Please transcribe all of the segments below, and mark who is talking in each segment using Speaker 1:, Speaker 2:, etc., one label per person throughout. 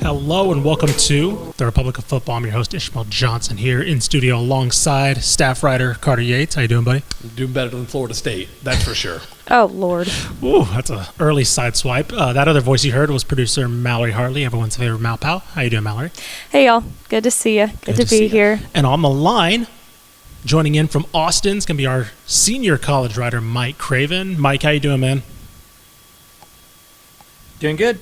Speaker 1: Hello and welcome to the Republic of Football. I'm your host Ishmael Johnson here in studio alongside staff writer Carter Yates. How you doing, buddy?
Speaker 2: I'm doing better than Florida State, that's for sure.
Speaker 3: Oh, Lord.
Speaker 1: Ooh, that's an early sideswipe. That other voice you heard was producer Mallory Hartley, everyone's favorite Mal Pal. How you doing, Mallory?
Speaker 3: Hey, y'all. Good to see you. Good to be here.
Speaker 1: And on the line, joining in from Austin, is going to be our senior college writer, Mike Craven. Mike, how you doing, man?
Speaker 4: Doing good.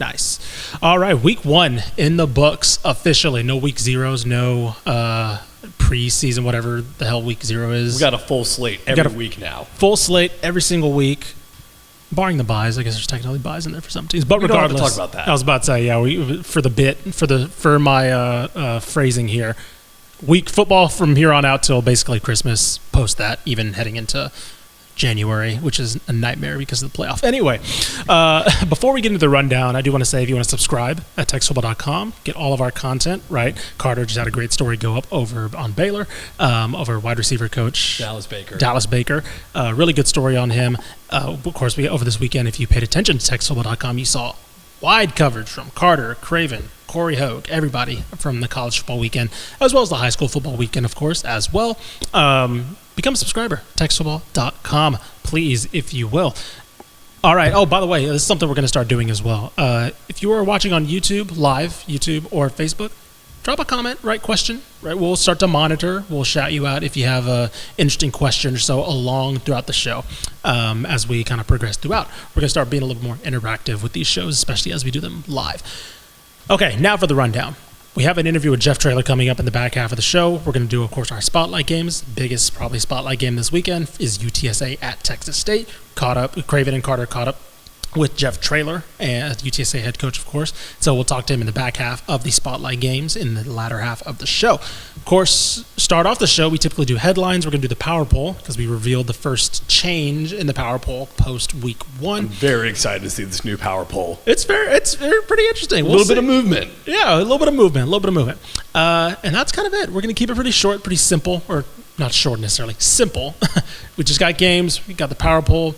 Speaker 1: Nice. All right, week one in the books officially. No week zeros, no preseason, whatever the hell week zero is.
Speaker 2: We got a full slate every week now.
Speaker 1: Full slate every single week, barring the buys. I guess there's technically buys in there for some teams, but regardless,
Speaker 2: don't have to talk about that.
Speaker 1: I was about to say, yeah, for my phrasing here, week football from here on out till basically Christmas. Post that, even heading into January, which is a nightmare because of the playoff. Anyway, before we get into the rundown, I do want to say if you want to subscribe at TexasFootball.com, get all of our content, right? Carter just had a great story go up over on Baylor, over wide receiver coach Dallas Baker. Really good story on him. Of course, over this weekend, if you paid attention to TexasFootball.com, you saw wide coverage from Carter, Craven, Corey Hogue, everybody from the college football weekend, as well as the high school football weekend, of course, as well. Become a subscriber, TexasFootball.com, please, if you will. All right. Oh, by the way, this is something we're going to start doing as well. If you are watching on YouTube, live, YouTube, or Facebook, drop a comment, write question. Right, we'll start to monitor. We'll shout you out if you have an interesting question or so along throughout the show as we kind of progress throughout. We're going to start being a little more interactive with these shows, especially as we do them live. Okay, now for the rundown. We have an interview with Jeff Traylor coming up in the back half of the show. We're going to do, of course, our spotlight games. Biggest probably spotlight game this weekend is UTSA at Texas State. Craven and Carter caught up with Jeff Traylor, and UTSA head coach, of course. So we'll talk to him in the back half of the spotlight games in the latter half of the show. Of course, start off the show, we typically do headlines. We're going to do the power poll because we revealed the first change in the power poll post week one.
Speaker 2: I'm very excited to see this new power poll.
Speaker 1: It's very pretty interesting.
Speaker 2: A little bit of movement.
Speaker 1: Yeah, a little bit of movement. And that's kind of it. We're going to keep it pretty short, pretty simple, or not short necessarily, simple. We just got games. We got the power poll.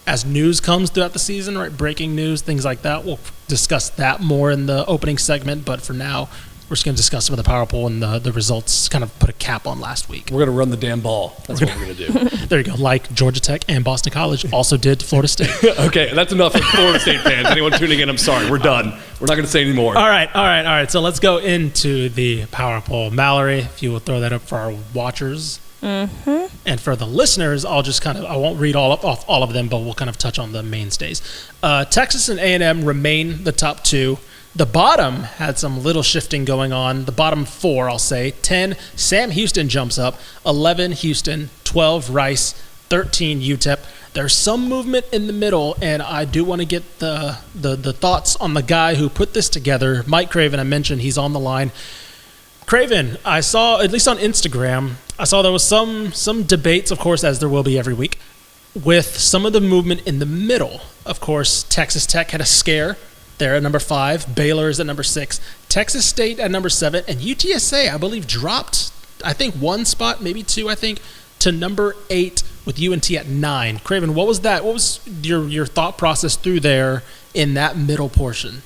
Speaker 1: As news comes throughout the season, right, breaking news, things like that, we'll discuss that more in the opening segment. But for now, we're just going to discuss some of the power poll and the results, kind of put a cap on last week.
Speaker 2: We're going to run the damn ball. That's what we're going to do.
Speaker 1: There you go. Like Georgia Tech and Boston College also did to Florida State.
Speaker 2: Okay, that's enough for Florida State fans. Anyone tuning in, I'm sorry. We're done. We're not going to say any more.
Speaker 1: All right. So let's go into the power poll. Mallory, if you will throw that up for our watchers.
Speaker 3: Mm-hmm.
Speaker 1: And for the listeners, I won't read off all of them, but we'll kind of touch on the mainstays. Texas and A&M remain the top two. The bottom had some little shifting going on. The bottom four, I'll say. 10, Sam Houston jumps up. 11, Houston. 12, Rice. 13, UTEP. There's some movement in the middle, and I do want to get the thoughts on the guy who put this together. Mike Craven, I mentioned he's on the line. Craven, I saw, at least on Instagram, there was some debates, of course, as there will be every week, with some of the movement in the middle. Of course, Texas Tech had a scare. They're at number 5. Baylor is at number 6. Texas State at number 7. And UTSA, I believe, dropped, I think, 1 spot, maybe 2, I think, to number 8 with UNT at 9. Craven, what was that? What was your thought process through there in that middle portion?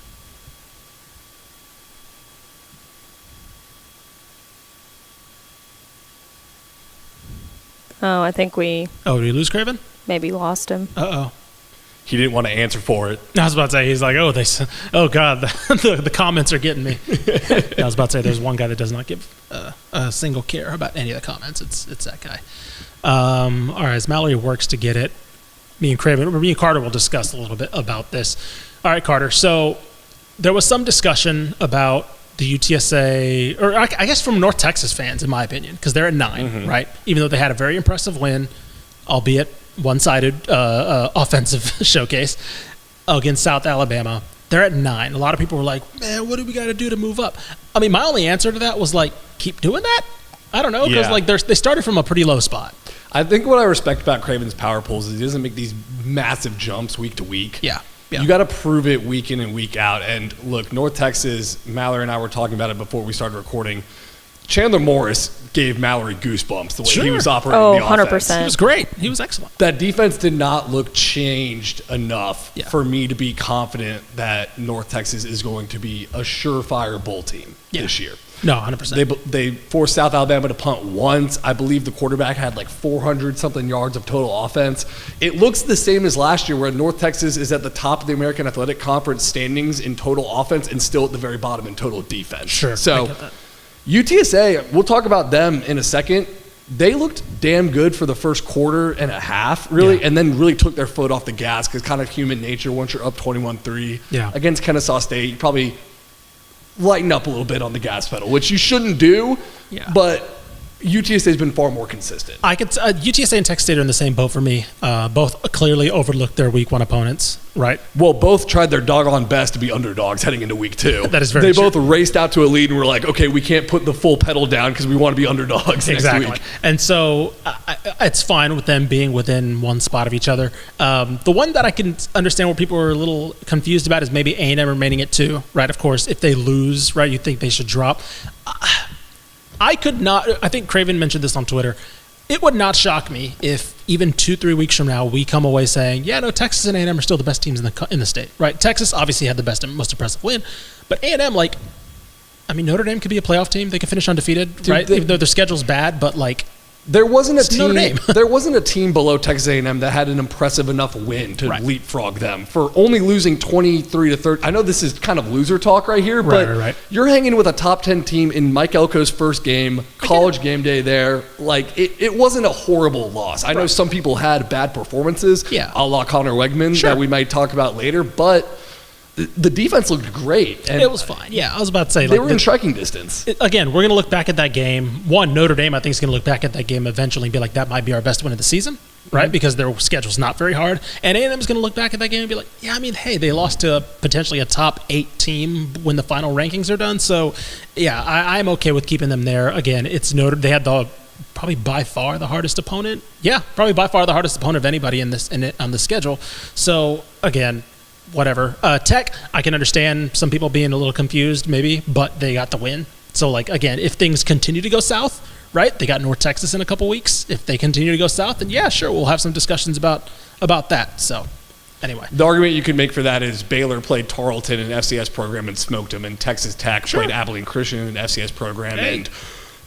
Speaker 3: Oh, I think we
Speaker 1: Oh, did we lose Craven?
Speaker 3: maybe lost him.
Speaker 1: Uh-oh.
Speaker 2: He didn't want to answer for it.
Speaker 1: I was about to say, he's like, oh God, the comments are getting me. I was about to say, there's one guy that does not give a single care about any of the comments. It's that guy. All right, as Mallory works to get it, me and Carter will discuss a little bit about this. All right, Carter. So there was some discussion about the UTSA, or I guess from North Texas fans, in my opinion, because they're at 9, right? Even though they had a very impressive win, albeit one-sided offensive showcase against South Alabama. They're at 9. A lot of people were like, man, what do we got to do to move up? I mean, my only answer to that was like, keep doing that? I don't know, because they started from a pretty low spot.
Speaker 2: I think what I respect about Craven's power polls is he doesn't make these massive jumps week to week.
Speaker 1: Yeah.
Speaker 2: You got to prove it week in and week out. And look, North Texas, Mallory and I were talking about it before we started recording, Chandler Morris gave Mallory goosebumps the way he was operating the offense.
Speaker 3: 100%.
Speaker 1: He was great. He was excellent.
Speaker 2: That defense did not look changed enough
Speaker 1: Yeah.
Speaker 2: for me to be confident that North Texas is going to be a surefire bowl team this year.
Speaker 1: No, 100%.
Speaker 2: They forced South Alabama to punt once. I believe the quarterback had like 400-something yards of total offense. It looks the same as last year, where North Texas is at the top of the American Athletic Conference standings in total offense and still at the very bottom in total defense.
Speaker 1: Sure, I
Speaker 2: So
Speaker 1: get that.
Speaker 2: UTSA, we'll talk about them in a second. They looked damn good for the first quarter and a half, really, and then really took their foot off the gas because kind of human nature. Once you're up 21-3 against Kennesaw State, you probably lighten up a little bit on the gas pedal, which you shouldn't do, but UTSA has been far more consistent.
Speaker 1: UTSA and Texas State are in the same boat for me. Both clearly overlooked their week one opponents, right?
Speaker 2: Well, both tried their doggone best to be underdogs heading into week two.
Speaker 1: That is very
Speaker 2: true. They both
Speaker 1: true.
Speaker 2: raced out to a lead and were like, okay, we can't put the full pedal down because we want to be underdogs next week.
Speaker 1: And so it's fine with them being within one spot of each other. The one that I can understand where people are a little confused about is maybe A&M remaining at 2, right? Of course, if they lose, right, you think they should drop. I think Craven mentioned this on Twitter. It would not shock me if even 2-3 weeks from now we come away saying, Texas and A&M are still the best teams in the state, right? Texas obviously had the best and most impressive win, but A&M, Notre Dame could be a playoff team. They could finish undefeated, right? Even though their schedule's bad, but
Speaker 2: there wasn't a
Speaker 1: Notre
Speaker 2: team.
Speaker 1: Dame.
Speaker 2: There wasn't a team below Texas A&M that had an impressive enough win to leapfrog them for only losing 23-30. I know this is kind of loser talk right here, but you're hanging with a top 10 team in Mike Elko's first game, college game day there. It wasn't a horrible loss. I know some people had bad performances, a la Connor Wegman that we might talk about later, but the defense looked great. And
Speaker 1: it was fine. Yeah, I was about to say.
Speaker 2: They were in striking distance.
Speaker 1: Again, we're going to look back at that game. One, Notre Dame, I think, is going to look back at that game eventually and be like, that might be our best win of the season, right? Because their schedule's not very hard. And A&M is going to look back at that game and be like, they lost to potentially a top 8 team when the final rankings are done. So, I'm okay with keeping them there. Again, it's they had probably by far the hardest opponent. Yeah, probably by far the hardest opponent of anybody on the schedule. So, again, whatever. Tech, I can understand some people being a little confused maybe, but they got the win. So, again, if things continue to go south, right, they got North Texas in a couple weeks. If they continue to go south, then sure, we'll have some discussions about that. So, anyway.
Speaker 2: The argument you could make for that is Baylor played Tarleton in an FCS program and smoked them, and Texas Tech played Abilene Christian in an FCS program and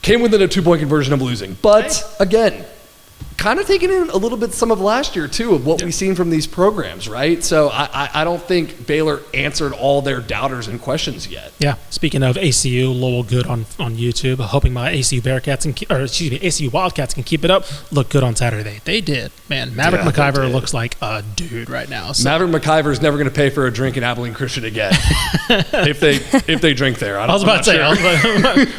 Speaker 2: came within a 2-point conversion of losing. But, again, kind of taking in a little bit some of last year, too, of what we've seen from these programs, right? So I don't think Baylor answered all their doubters and questions yet.
Speaker 1: Yeah. Speaking of ACU, Lowell Good on YouTube, hoping my ACU ACU Wildcats can keep it up. Look good on Saturday. They did. Man, Maverick McIver looks like a dude right now. So.
Speaker 2: Maverick McIver is never going to pay for a drink in Abilene Christian again. if they drink there.
Speaker 1: I was about to say,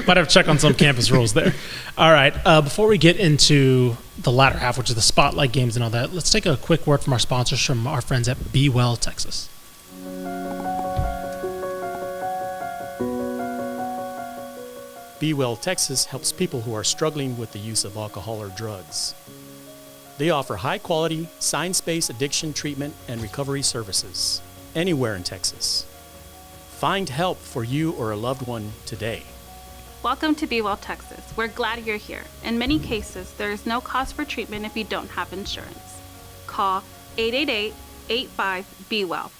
Speaker 1: might have to check on some campus rules there. All right. Before we get into the latter half, which is the spotlight games and all that, let's take a quick word from our sponsors, from our friends at Be Well Texas.
Speaker 4: Be Well Texas helps people who are struggling with the use of alcohol or drugs. They offer high-quality, science-based addiction treatment and recovery services anywhere in Texas. Find help for you or a loved one today.
Speaker 5: Welcome to Be Well Texas. We're glad you're here. In many cases, there is no cost for treatment if you don't have insurance. Call 888-85-BE-WELL.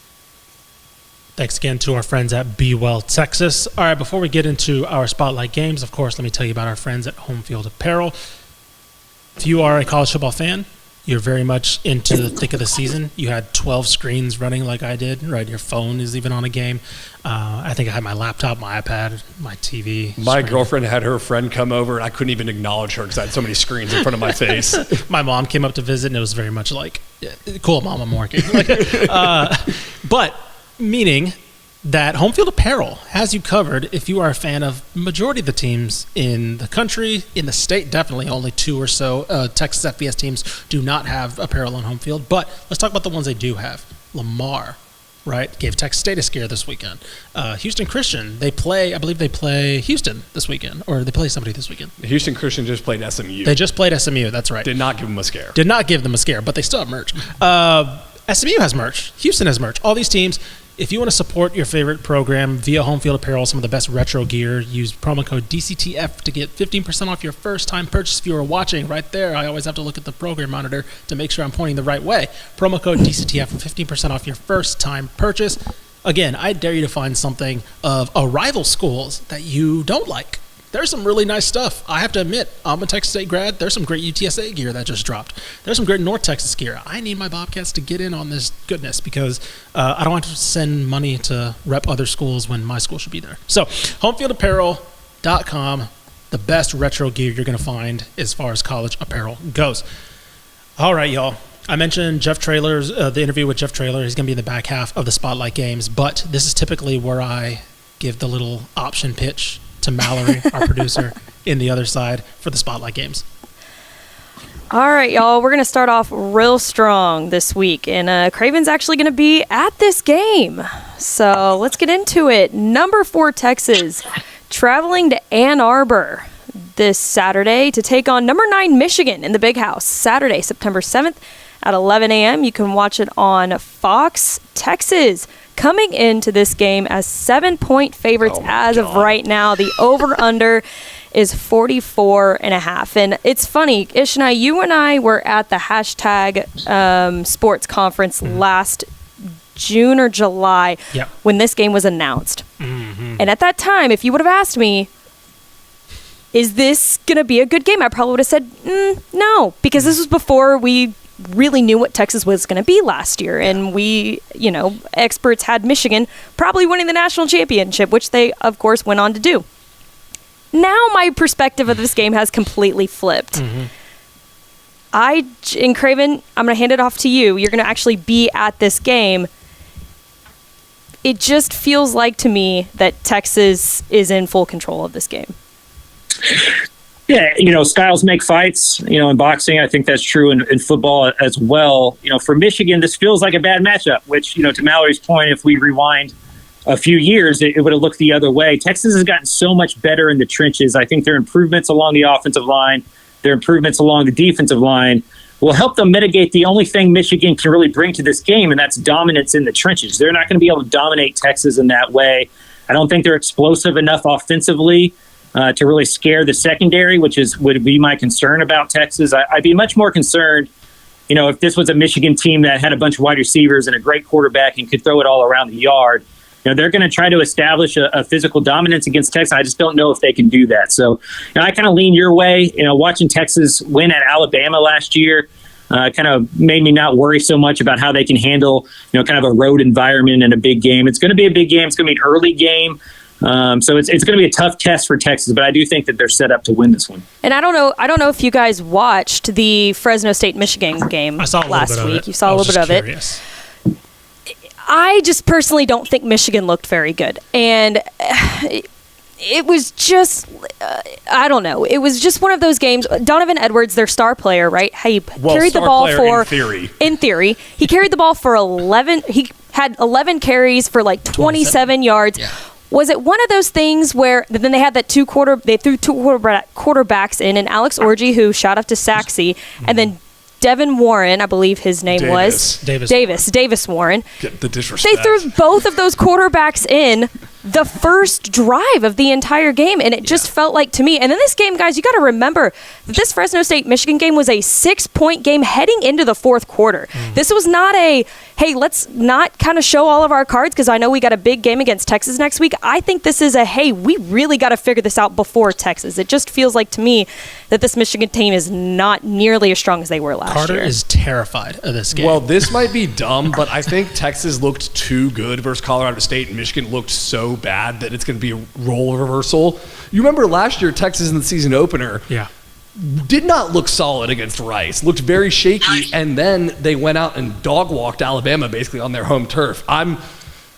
Speaker 1: Thanks again to our friends at Be Well Texas. All right, before we get into our spotlight games, of course, let me tell you about our friends at Home Field Apparel. If you are a college football fan, you're very much into the thick of the season. You had 12 screens running like I did, right? Your phone is even on a game. I think I had my laptop, my iPad, my TV.
Speaker 2: My girlfriend had her friend come over, and I couldn't even acknowledge her because I had so many screens in front of my face.
Speaker 1: My mom came up to visit, and it was very much like, cool, Mom, I'm working. But meaning that Home Field Apparel has you covered if you are a fan of majority of the teams in the country, in the state, definitely only 2 or so. Texas FBS teams do not have apparel on Home Field, but let's talk about the ones they do have. Lamar, right, gave Texas State a scare this weekend. Houston Christian, I believe they play Houston this weekend, or they play somebody this weekend.
Speaker 2: Houston Christian just played SMU.
Speaker 1: They just played SMU, that's right.
Speaker 2: Did not give them a scare.
Speaker 1: Did not give them a scare, but they still have merch. SMU has merch. Houston has merch. All these teams, if you want to support your favorite program via Home Field Apparel, some of the best retro gear, use promo code DCTF to get 15% off your first time purchase. If you are watching right there, I always have to look at the program monitor to make sure I'm pointing the right way. Promo code DCTF for 15% off your first time purchase. Again, I dare you to find something of a rival schools that you don't like. There's some really nice stuff. I have to admit, I'm a Texas State grad. There's some great UTSA gear that just dropped. There's some great North Texas gear. I need my Bobcats to get in on this goodness because I don't want to send money to rep other schools when my school should be there. So, homefieldapparel.com, the best retro gear you're going to find as far as college apparel goes. All right, y'all. I mentioned Jeff Traylor's, the interview with Jeff Traylor. He's going to be in the back half of the Spotlight Games, but this is typically where I give the little option pitch to Mallory, our producer, in the other side for the Spotlight Games.
Speaker 3: All right, y'all. We're going to start off real strong this week, and Craven's actually going to be at this game. So let's get into it. Number 4 Texas traveling to Ann Arbor this Saturday to take on number 9 Michigan in the Big House. Saturday, September 7th at 11 a.m. You can watch it on Fox. Texas coming into this game as 7-point favorites of right now. The over-under is 44.5. And it's funny, Ishni, you and I were at the hashtag sports conference last June or July when this game was announced. Mm-hmm. And at that time, if you would have asked me, is this going to be a good game? I probably would have said no, because this was before we really knew what Texas was going to be last year. And we, experts had Michigan probably winning the national championship, which they, of course, went on to do. Now my perspective of this game has completely flipped. Mm-hmm. And Craven, I'm going to hand it off to you. You're going to actually be at this game. It just feels like to me that Texas is in full control of this game.
Speaker 6: Yeah, styles make fights, in boxing. I think that's true in football as well. For Michigan, this feels like a bad matchup, which, to Mallory's point, if we rewind a few years, it would have looked the other way. Texas has gotten so much better in the trenches. I think their improvements along the offensive line, their improvements along the defensive line will help them mitigate the only thing Michigan can really bring to this game, and that's dominance in the trenches. They're not going to be able to dominate Texas in that way. I don't think they're explosive enough offensively to really scare the secondary, which would be my concern about Texas. I'd be much more concerned, if this was a Michigan team that had a bunch of wide receivers and a great quarterback and could throw it all around the yard. They're going to try to establish a physical dominance against Texas. I just don't know if they can do that. So, I kind of lean your way. Watching Texas win at Alabama last year kind of made me not worry so much about how they can handle, kind of a road environment in a big game. It's going to be a big game. It's going to be an early game. So it's going to be a tough test for Texas, but I do think that they're set up to win this one.
Speaker 3: And I don't know if you guys watched the Fresno State Michigan game last week. You saw a little bit of it. I just personally don't think Michigan looked very good, and it was just I don't know. It was just one of those games. Donovan Edwards, their star player, right? Carried the ball for in theory. He carried the ball for 11. He had 11 carries for like 27 yards. Yeah. Was it one of those things where then they had that they threw two quarterbacks in, and Alex Orji, who shout out to Saxey, and then Devin Warren, I believe his name was Davis Warren.
Speaker 2: Get the disrespect.
Speaker 3: They threw both of those quarterbacks in the first drive of the entire game, and it just felt like to me. And then this game, guys, you got to remember that this Fresno State Michigan game was a 6-point game heading into the fourth quarter. This was not hey, let's not kind of show all of our cards because I know we got a big game against Texas next week. I think this is hey, we really got to figure this out before Texas. It just feels like to me that this Michigan team is not nearly as strong as they were last year.
Speaker 1: Carter is terrified of this game.
Speaker 2: Well, this might be dumb, but I think Texas looked too good versus Colorado State, and Michigan looked so bad that it's going to be a role reversal. You remember last year, Texas in the season opener did not look solid against Rice, looked very shaky, and then they went out and dog-walked Alabama basically on their home turf.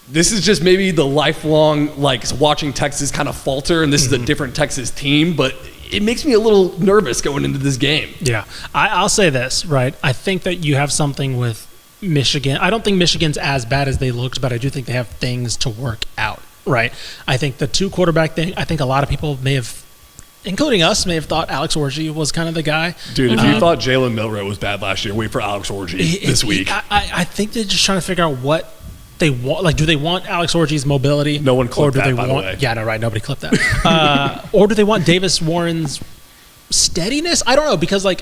Speaker 2: This is just maybe the lifelong, watching Texas kind of falter, and this is a different Texas team, but it makes me a little nervous going into this game.
Speaker 1: Yeah. I'll say this, right? I think that you have something with Michigan. I don't think Michigan's as bad as they looked, but I do think they have things to work out, right? I think the 2 quarterback thing, I think a lot of people may have including us, may have thought Alex Orji was kind of the guy.
Speaker 2: Dude, if you thought Jalen Milroe was bad last year, wait for Alex Orji this week.
Speaker 1: I think they're just trying to figure out what they want. Like, do they want Alex Orji's mobility?
Speaker 2: No one clipped that, by the way.
Speaker 1: Yeah, no, right. Nobody clipped that. Or do they want Davis Warren's steadiness? I don't know, because, like,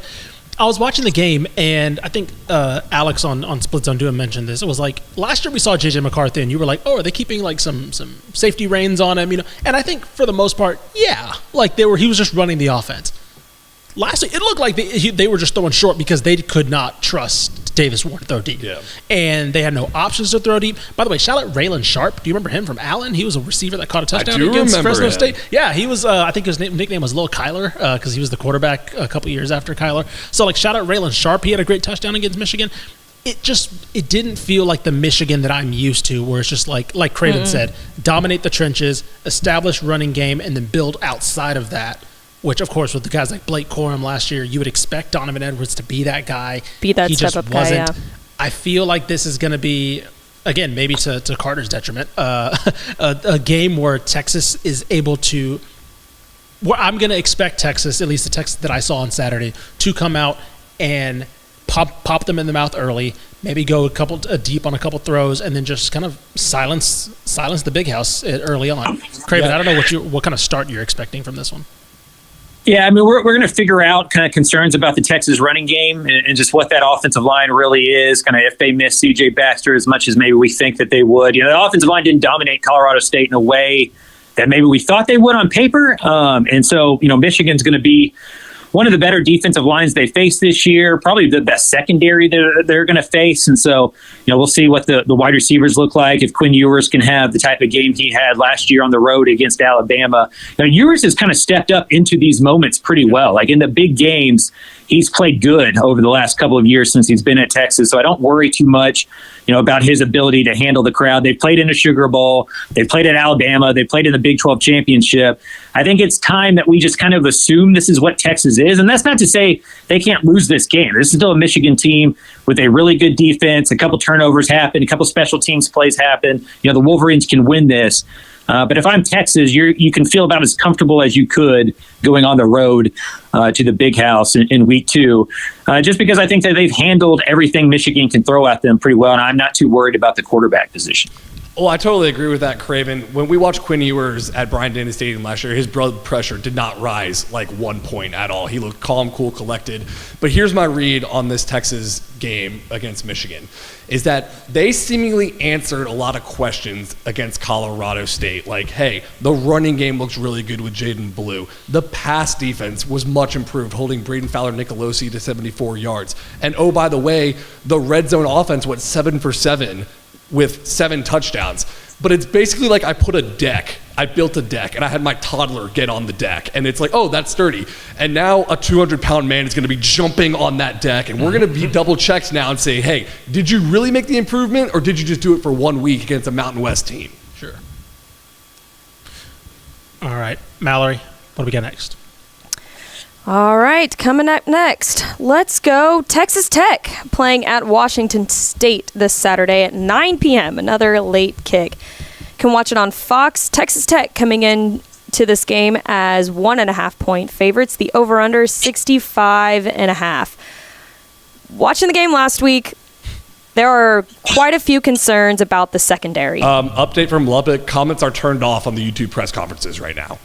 Speaker 1: I was watching the game, and I think Alex on Split Zone Doing mentioned this. It was like, last year we saw J.J. McCarthy, and you were like, oh, are they keeping, like, some safety reins on him? You know, and I think for the most part, yeah. Like, he was just running the offense. Last week, it looked like they were just throwing short because they could not trust Davis Warren to throw deep.
Speaker 2: Yeah.
Speaker 1: And they had no options to throw deep. By the way, shout out Raylan Sharp. Do you remember him from Allen? He was a receiver that caught a touchdown against Fresno State. Yeah, he was, I think his nickname was Lil Kyler because he was the quarterback a couple years after Kyler. So, like, shout out Raylan Sharp. He had a great touchdown against Michigan. It didn't feel like the Michigan that I'm used to, where it's just like Craven said, dominate the trenches, establish running game, and then build outside of that. Which, of course, with the guys like Blake Corum last year, you would expect Donovan Edwards to be that guy.
Speaker 3: Be that
Speaker 1: he
Speaker 3: step-up guy, yeah.
Speaker 1: I feel like this is going to be, again, maybe to Carter's detriment, a game where Texas is able to – where I'm going to expect Texas, at least the Texas that I saw on Saturday, to come out and pop them in the mouth early, maybe go deep on a couple throws, and then just kind of silence the big house early on. Craven, I don't know what kind of start you're expecting from this one.
Speaker 6: Yeah, I mean, we're going to figure out kind of concerns about the Texas running game and just what that offensive line really is, kind of if they miss C.J. Baxter as much as maybe we think that they would. You know, the offensive line didn't dominate Colorado State in a way that maybe we thought they would on paper. And so, you know, Michigan's going to be one of the better defensive lines they face this year, probably the best secondary they're going to face. And so, you know, we'll see what the wide receivers look like if Quinn Ewers can have the type of game he had last year on the road against Alabama. Now, Ewers has kind of stepped up into these moments pretty well. Like in the big games, he's played good over the last couple of years since he's been at Texas. So I don't worry too much, you know, about his ability to handle the crowd. They've played in a Sugar Bowl. They've played at Alabama. They played in the Big 12 championship. I think it's time that we just kind of assume this is what Texas is. And that's not to say they can't lose this game. This is still a Michigan team with a really good defense. A couple turnovers happen. A couple special teams plays happen. You know, the Wolverines can win this. But if I'm Texas, you can feel about as comfortable as you could going on the road to the Big House in week 2, just because I think that they've handled everything Michigan can throw at them pretty well, and I'm not too worried about the quarterback position.
Speaker 2: Oh, I totally agree with that, Craven. When we watched Quinn Ewers at Bryant-Denny Stadium last year, his blood pressure did not rise like 1 point at all. He looked calm, cool, collected. But here's my read on this Texas game against Michigan, is that they seemingly answered a lot of questions against Colorado State. Like, hey, the running game looks really good with Jaden Blue. The pass defense was much improved, holding Braden Fowler-Nicolosi to 74 yards. And oh, by the way, the red zone offense went 7 for 7 with 7 touchdowns. But it's basically like I built a deck, and I had my toddler get on the deck, and it's like, oh, that's sturdy. And now a 200-pound man is going to be jumping on that deck, and we're going to be double-checked now and say, hey, did you really make the improvement, or did you just do it for 1 week against a Mountain West team?
Speaker 1: Sure. All right, Mallory, what do we got next?
Speaker 3: All right, coming up next, let's go Texas Tech playing at Washington State this Saturday at 9 p.m., another late kick. Can watch it on Fox. Texas Tech coming in to this game as 1.5-point favorites. The over-under 65.5. Watching the game last week, there are quite a few concerns about the secondary.
Speaker 2: Update from Lubbock. Comments are turned off on the YouTube press conferences right now.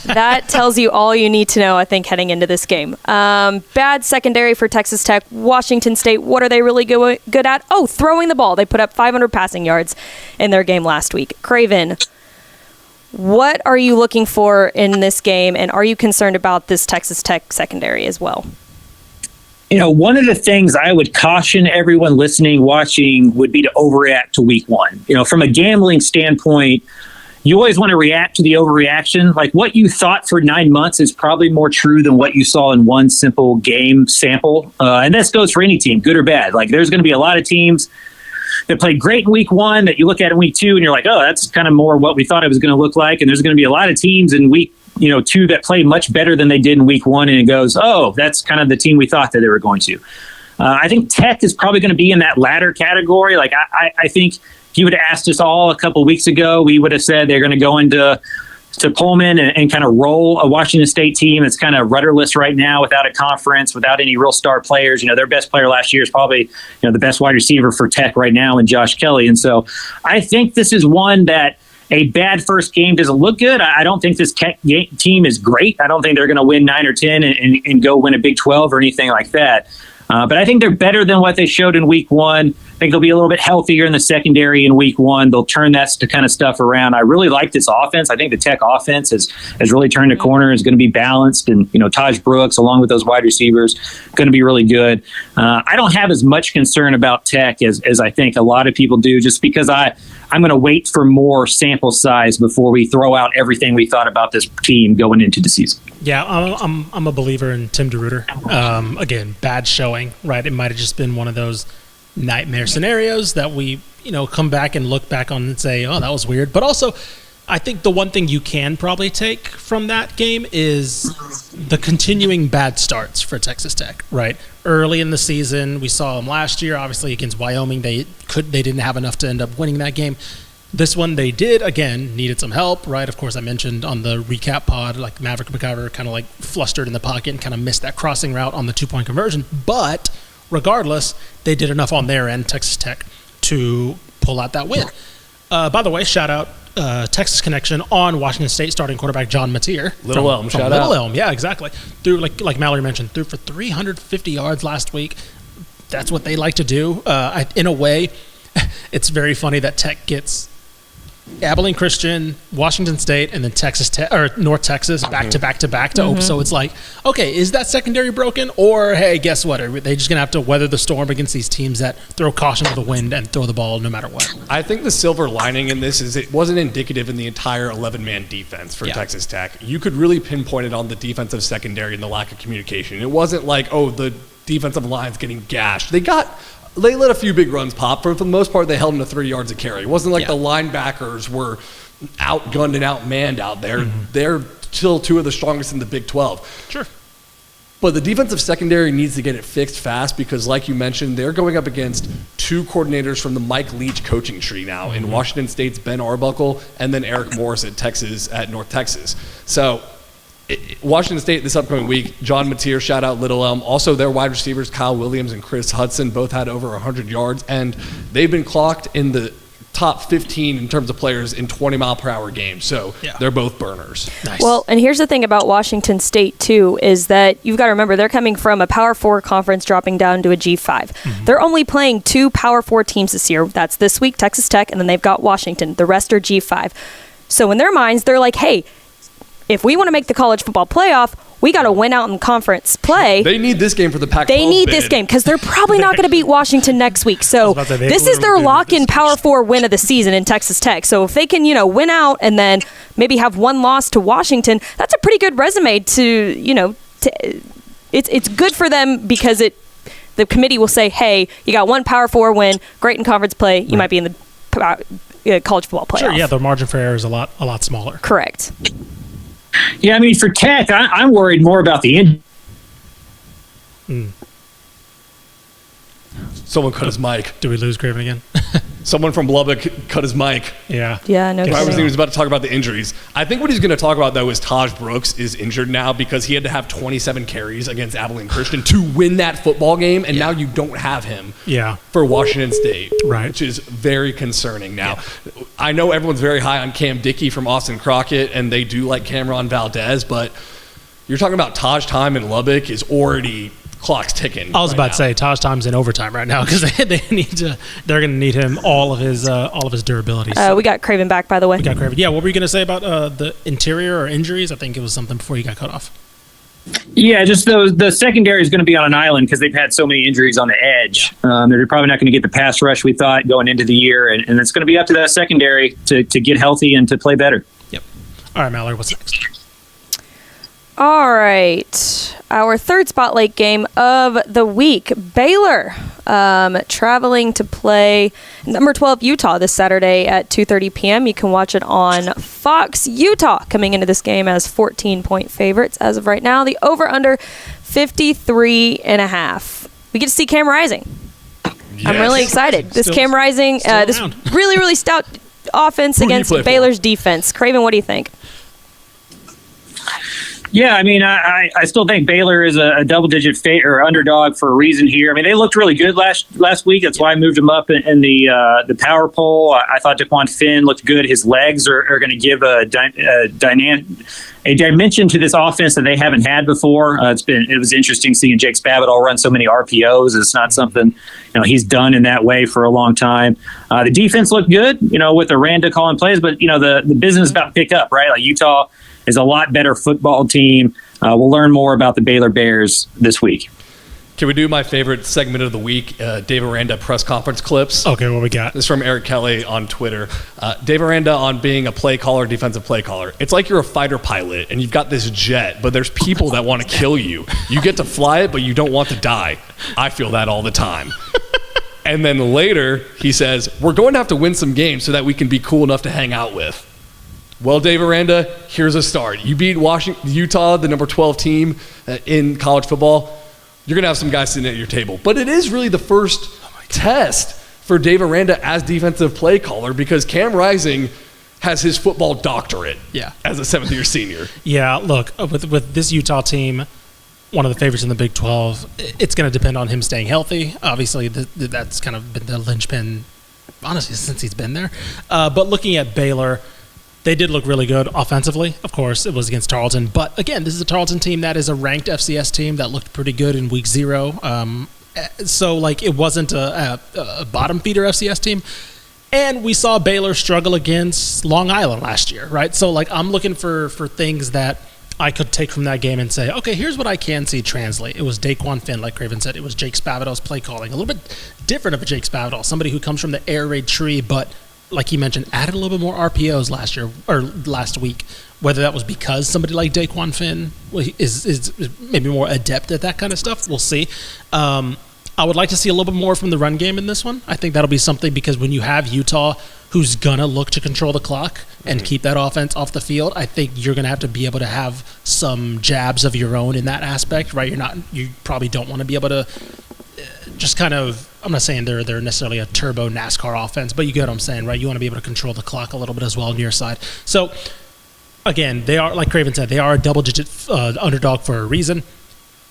Speaker 3: That tells you all you need to know, I think, heading into this game. Bad secondary for Texas Tech. Washington State, what are they really good at? Oh, throwing the ball. They put up 500 passing yards in their game last week. Craven, what are you looking for in this game, and are you concerned about this Texas Tech secondary as well?
Speaker 6: You know, one of the things I would caution everyone listening, watching, would be to overreact to week 1. You know, from a gambling standpoint, you always want to react to the overreaction. Like, what you thought for 9 months is probably more true than what you saw in one simple game sample. And this goes for any team, good or bad. Like, there's going to be a lot of teams that played great in week 1 that you look at in week 2 and you're like, oh, that's kind of more what we thought it was going to look like. And there's going to be a lot of teams in week 2 that played much better than they did in week 1, and it goes, oh, that's kind of the team we thought that they were going to. I think Tech is probably going to be in that latter category. Like, I think if you would have asked us all a couple of weeks ago, we would have said they're going to go into Pullman and kind of roll a Washington State team that's kind of rudderless right now, without a conference, without any real star players. Their best player last year is probably the best wide receiver for Tech right now in Josh Kelly. And so I think this is one that a bad first game doesn't look good. I don't think this Tech team is great. I don't think they're going to win 9 or 10 and go win a Big 12 or anything like that. But I think they're better than what they showed in week 1. I think they'll be a little bit healthier in the secondary in week 1. They'll turn that kind of stuff around. I really like this offense. I think the Tech offense has really turned a corner, is going to be balanced. And, Taj Brooks, along with those wide receivers, going to be really good. I don't have as much concern about Tech as I think a lot of people do, just because I'm going to wait for more sample size before we throw out everything we thought about this team going into the season.
Speaker 1: Yeah, I'm a believer in Tim DeRuyter. Again, bad showing, right? It might have just been one of those nightmare scenarios that we, come back and look back on and say, oh, that was weird. But also, I think the one thing you can probably take from that game is the continuing bad starts for Texas Tech, right? Early in the season, we saw them last year, obviously against Wyoming. They didn't have enough to end up winning that game. This one they did, again, needed some help, right? Of course, I mentioned on the recap pod, like Maverick McIver kind of like flustered in the pocket and kind of missed that crossing route on the 2-point conversion. But regardless, they did enough on their end, Texas Tech, to pull out that win. By the way, shout out Texas connection on Washington State starting quarterback John Mateer.
Speaker 2: Little Elm, shout out.
Speaker 1: Little Elm, yeah, exactly. Threw, like Mallory mentioned, threw for 350 yards last week. That's what they like to do. In a way, it's very funny that Tech gets Abilene Christian, Washington State, and then North Texas back to open. So it's like, okay, is that secondary broken? Or, hey, guess what? Are they just going to have to weather the storm against these teams that throw caution to the wind and throw the ball no matter what?
Speaker 2: I think the silver lining in this is it wasn't indicative in the entire 11-man defense for Texas Tech. You could really pinpoint it on the defensive secondary and the lack of communication. It wasn't like, oh, the defensive line's getting gashed. They let a few big runs pop, but for the most part, they held them to 3 yards a carry. It wasn't like the linebackers were outgunned and outmanned out there. They're still 2 of the strongest in the Big 12.
Speaker 1: Sure.
Speaker 2: But the defensive secondary needs to get it fixed fast because, like you mentioned, they're going up against 2 coordinators from the Mike Leach coaching tree now in Washington State's Ben Arbuckle and then Eric Morris at North Texas. So Washington State this upcoming week, John Mateer, shout out Little Elm. Also, their wide receivers, Kyle Williams and Chris Hudson, both had over 100 yards, and they've been clocked in the top 15 in terms of players in 20-mile-per-hour games. So they're both burners.
Speaker 3: Nice. Well, and here's the thing about Washington State, too, is that you've got to remember they're coming from a Power 4 conference dropping down to a G5. They're only playing 2 Power 4 teams this year. That's this week, Texas Tech, and then they've got Washington. The rest are G5. So in their minds, they're like, hey, if we want to make the college football playoff, we got to win out in conference play.
Speaker 2: They need this game for the Pac-12
Speaker 3: They need this game because they're probably not going to beat Washington next week. So this is their lock-in Power 4 win of the season in Texas Tech. So if they can, win out and then maybe have one loss to Washington, that's a pretty good resume to, it's good for them because the committee will say, hey, you got one Power 4 win, great in conference play, you might be in the college football playoff.
Speaker 1: Sure, yeah, the margin for error is a lot smaller.
Speaker 3: Correct.
Speaker 6: Yeah, I mean, for Tech, I'm worried more about the injury.
Speaker 2: Someone cut his mic.
Speaker 1: Do we lose Craven again?
Speaker 2: Someone from Lubbock cut his mic.
Speaker 3: Yeah, no
Speaker 2: I was about to talk about the injuries. I think what he's going to talk about, though, is Taj Brooks is injured now because he had to have 27 carries against Abilene Christian to win that football game, and now you don't have him for Washington State, which is very concerning now. Yeah. I know everyone's very high on Cam Dickey from Austin Crockett, and they do like Cameron Valdez, but you're talking about Taj time in Lubbock is already clock's ticking.
Speaker 1: I was about to say Taj time's in overtime right now because they're going to need him all of his durability. So.
Speaker 3: We got Craven back, by the way.
Speaker 1: We got Craven. Yeah, what were you going to say about the interior or injuries? I think it was something before you got cut off.
Speaker 6: Yeah, just the secondary is going to be on an island because they've had so many injuries on the edge. They're probably not going to get the pass rush we thought going into the year, and it's going to be up to that secondary to get healthy and to play better.
Speaker 1: Yep. All right, Mallory, what's next?
Speaker 3: All right. Our third spotlight game of the week. Baylor traveling to play number 12 Utah this Saturday at 2:30 p.m. You can watch it on Fox. Utah coming into this game as 14-point favorites as of right now. The over-under 53.5. We get to see Cam Rising. Yes. I'm really excited. This Cam Rising, this really, really stout offense against Baylor's defense. Craven, what do you think?
Speaker 6: Yeah, I mean, I still think Baylor is a double-digit or underdog for a reason here. I mean, they looked really good last week. That's why I moved them up in the power poll. I thought DeQuan Finn looked good. His legs are going to give a dimension to this offense that they haven't had before. It was interesting seeing Jake Spavital run so many RPOs. It's not something he's done in that way for a long time. The defense looked good, with Aranda calling plays, but the business is about to pick up, right? Like Utah is a lot better football team. We'll learn more about the Baylor Bears this week.
Speaker 2: Can we do my favorite segment of the week, Dave Aranda press conference clips?
Speaker 1: Okay, what we got?
Speaker 2: This is from Eric Kelly on Twitter. Dave Aranda on being a play caller, defensive play caller. It's like you're a fighter pilot and you've got this jet, but there's people that want to kill you. You get to fly it, but you don't want to die. I feel that all the time. And then later, he says, we're going to have to win some games so that we can be cool enough to hang out with. Well, Dave Aranda, here's a start. You beat Utah, the number 12 team in college football. You're going to have some guys sitting at your table. But it is really the first test for Dave Aranda as defensive play caller because Cam Rising has his football doctorate as a seventh-year senior.
Speaker 1: Yeah, look, with this Utah team, one of the favorites in the Big 12, it's going to depend on him staying healthy. Obviously, that's kind of been the linchpin, honestly, since he's been there. But looking at Baylor, they did look really good offensively. Of course, it was against Tarleton. But again, this is a Tarleton team that is a ranked FCS team that looked pretty good in week 0. So, it wasn't a bottom feeder FCS team. And we saw Baylor struggle against Long Island last year, right? So, I'm looking for things that I could take from that game and say, okay, here's what I can see translate. It was Daquan Finn, like Craven said. It was Jake Spavital's play calling. A little bit different of a Jake Spavital, somebody who comes from the air raid tree, but like he mentioned, added a little bit more RPOs last week. Whether that was because somebody like Daquan Finn is maybe more adept at that kind of stuff, we'll see. I would like to see a little bit more from the run game in this one. I think that'll be something because when you have Utah, who's gonna look to control the clock and keep that offense off the field, I think you're gonna have to be able to have some jabs of your own in that aspect, right? You probably don't want to be able to just kind of. I'm not saying they're necessarily a turbo NASCAR offense, but you get what I'm saying, right? You want to be able to control the clock a little bit as well on your side. So, again, they are, like Craven said, they are a double-digit underdog for a reason.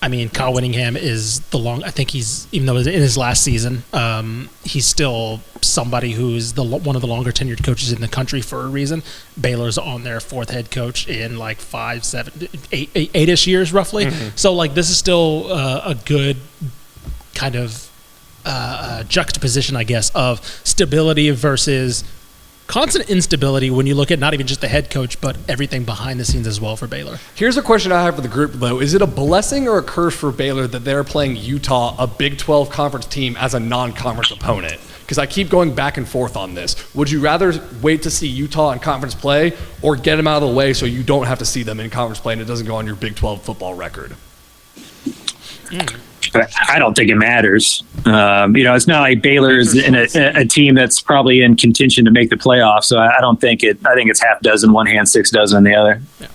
Speaker 1: I mean, Kyle Whittingham is I think he's, even though in his last season, he's still somebody who's one of the longer tenured coaches in the country for a reason. Baylor's on their 4th head coach in 5, 7, 8-ish years roughly. Mm-hmm. So, this is still a good kind of juxtaposition, I guess, of stability versus constant instability when you look at not even just the head coach, but everything behind the scenes as well for Baylor.
Speaker 2: Here's a question I have for the group, though. Is it a blessing or a curse for Baylor that they're playing Utah, a Big 12 conference team, as a non-conference opponent? Because I keep going back and forth on this. Would you rather wait to see Utah in conference play or get them out of the way so you don't have to see them in conference play and it doesn't go on your Big 12 football record?
Speaker 6: I don't think it matters. It's not like Baylor's in a team that's probably in contention to make the playoffs. So I don't think it. I think it's half dozen one hand, 6 dozen on the other.
Speaker 1: Yeah.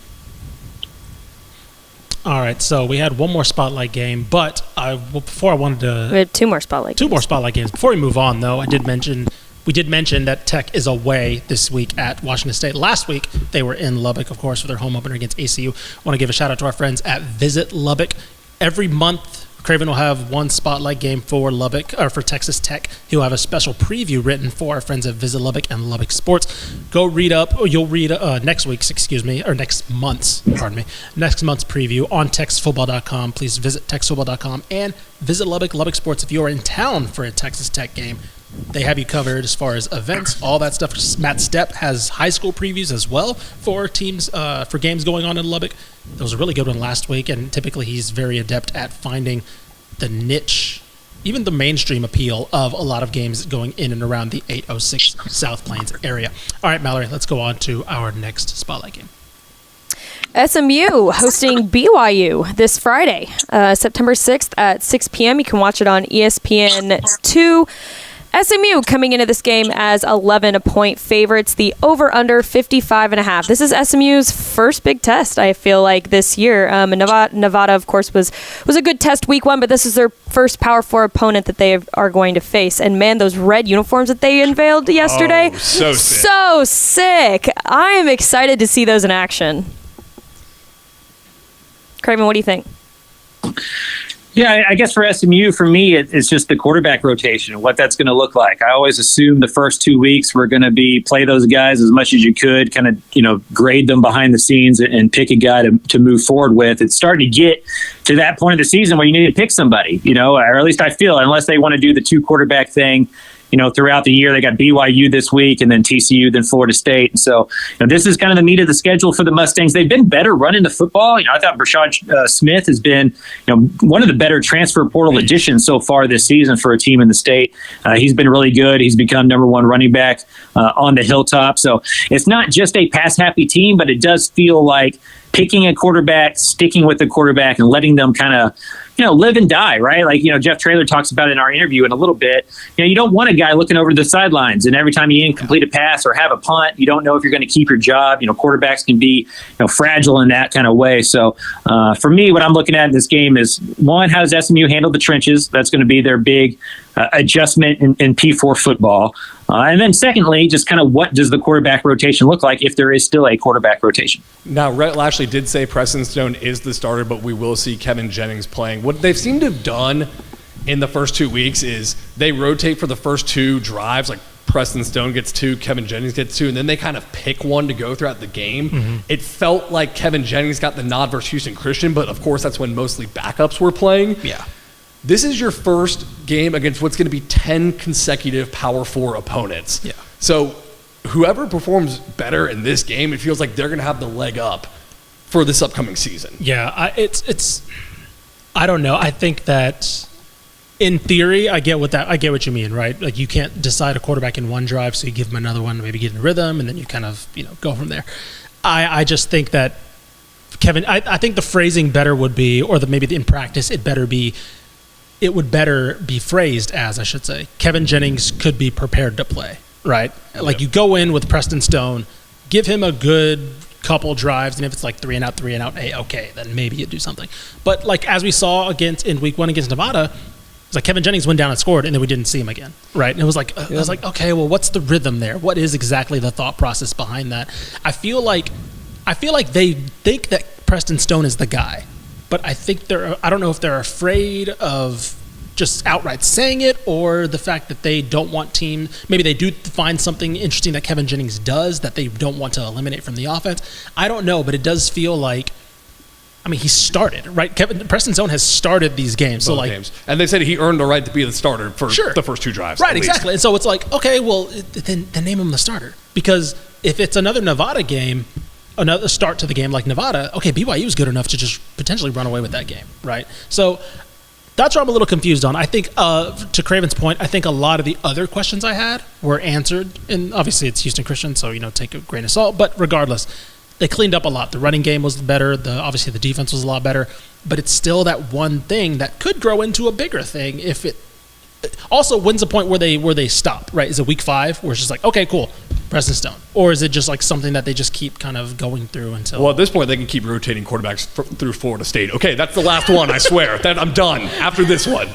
Speaker 1: All right, so we had one more spotlight game, but we had
Speaker 3: 2 more spotlight games.
Speaker 1: 2 more spotlight games. Before we move on, though, we did mention that Tech is away this week at Washington State. Last week, they were in Lubbock, of course, for their home opener against ACU. I want to give a shout out to our friends at Visit Lubbock. Every month, Craven will have one spotlight game for Lubbock, or for Texas Tech. He'll have a special preview written for our friends at Visit Lubbock and Lubbock Sports. Go read up, or you'll read next month's preview on TexasFootball.com. Please visit TexasFootball.com and visit Lubbock Sports if you are in town for a Texas Tech game. They have you covered as far as events, all that stuff. Matt Stepp has high school previews as well for teams, for games going on in Lubbock. There was a really good one last week, and typically he's very adept at finding the niche, even the mainstream appeal of a lot of games going in and around the 806 South Plains area. All right, Mallory, let's go on to our next spotlight game.
Speaker 3: SMU hosting BYU this Friday, September 6th at 6 p.m. You can watch it on ESPN2. SMU coming into this game as 11-point favorites. The over-under 55.5. This is SMU's first big test, I feel like, this year. Nevada, of course, was a good test week 1, but this is their first Power 4 opponent that they are going to face. And, man, those red uniforms that they unveiled yesterday.
Speaker 2: Oh, so sick.
Speaker 3: So sick. I am excited to see those in action. Craven, what do you think?
Speaker 6: Yeah, I guess for SMU, for me, it's just the quarterback rotation and what that's going to look like. I always assume the first 2 weeks we're going to play those guys as much as you could, kind of, grade them behind the scenes and pick a guy to move forward with. It's starting to get to that point of the season where you need to pick somebody, or at least I feel, unless they want to do the 2 quarterback thing. Throughout the year, they got BYU this week and then TCU, then Florida State. And so, this is kind of the meat of the schedule for the Mustangs. They've been better running the football. I thought Brashad Smith has been, one of the better transfer portal additions so far this season for a team in the state. He's been really good. He's become number 1 running back on the Hilltop. So it's not just a pass-happy team, but it does feel like picking a quarterback, sticking with the quarterback, and letting them kind of, live and die, right? Like, Jeff Traylor talks about in our interview in a little bit. You don't want a guy looking over the sidelines, and every time you incomplete a pass or have a punt, you don't know if you're going to keep your job. Quarterbacks can be, fragile in that kind of way. So for me, what I'm looking at in this game is, one, how does SMU handle the trenches? That's going to be their big adjustment in P4 football. And then secondly, just kind of what does the quarterback rotation look like if there is still a quarterback rotation?
Speaker 2: Now, Rhett Lashley did say Preston Stone is the starter, but we will see Kevin Jennings playing. What they've seemed to have done in the first 2 weeks is they rotate for the first 2 drives, like Preston Stone gets 2, Kevin Jennings gets 2, and then they kind of pick one to go throughout the game. Mm-hmm. It felt like Kevin Jennings got the nod versus Houston Christian, but of course that's when mostly backups were playing.
Speaker 1: Yeah.
Speaker 2: This is your first game against what's going to be 10 consecutive Power 4 opponents.
Speaker 1: Yeah.
Speaker 2: So whoever performs better in this game, it feels like they're going to have the leg up for this upcoming season.
Speaker 1: Yeah, I don't know. I think that in theory, I get what you mean, right? Like, you can't decide a quarterback in one drive, so you give him another one, maybe get in rhythm, and then you kind of, go from there. I just think that Kevin, I think the phrasing better would be, or maybe in practice, it would better be phrased as, I should say, Kevin Jennings could be prepared to play, right? Like, you go in with Preston Stone, give him a good couple drives, and if it's like 3 and out, hey, okay, then maybe you do something. But like, as we saw in week 1 against Nevada, it's like Kevin Jennings went down and scored, and then we didn't see him again, right? And it was like, I was like, okay, well, what's the rhythm there? What is exactly the thought process behind that? I feel like they think that Preston Stone is the guy. But I think I don't know if they're afraid of just outright saying it, or the fact that they don't want maybe they do find something interesting that Kevin Jennings does that they don't want to eliminate from the offense. I don't know, but it does feel like, he started, right? Preston Stone has started these games.
Speaker 2: Both games. And they said he earned the right to be the starter for the first 2 drives.
Speaker 1: Right, exactly. And so it's like, okay, well, then name him the starter. Because if it's another Nevada game, another start to the game like Nevada, okay, BYU is good enough to just potentially run away with that game, right? So that's where I'm a little confused on. I think, to Craven's point, I think a lot of the other questions I had were answered, and obviously it's Houston Christian, so, take a grain of salt, but regardless, they cleaned up a lot. The running game was better, obviously the defense was a lot better, but it's still that one thing that could grow into a bigger thing if it... Also, when's the point where they stop, right? Is it week 5 where it's just like, okay, cool, Preston Stone? Or is it just like something that they just keep kind of going through until...
Speaker 2: Well, at this point, they can keep rotating quarterbacks through Florida State. Okay, that's the last one, I swear. I'm done after this one.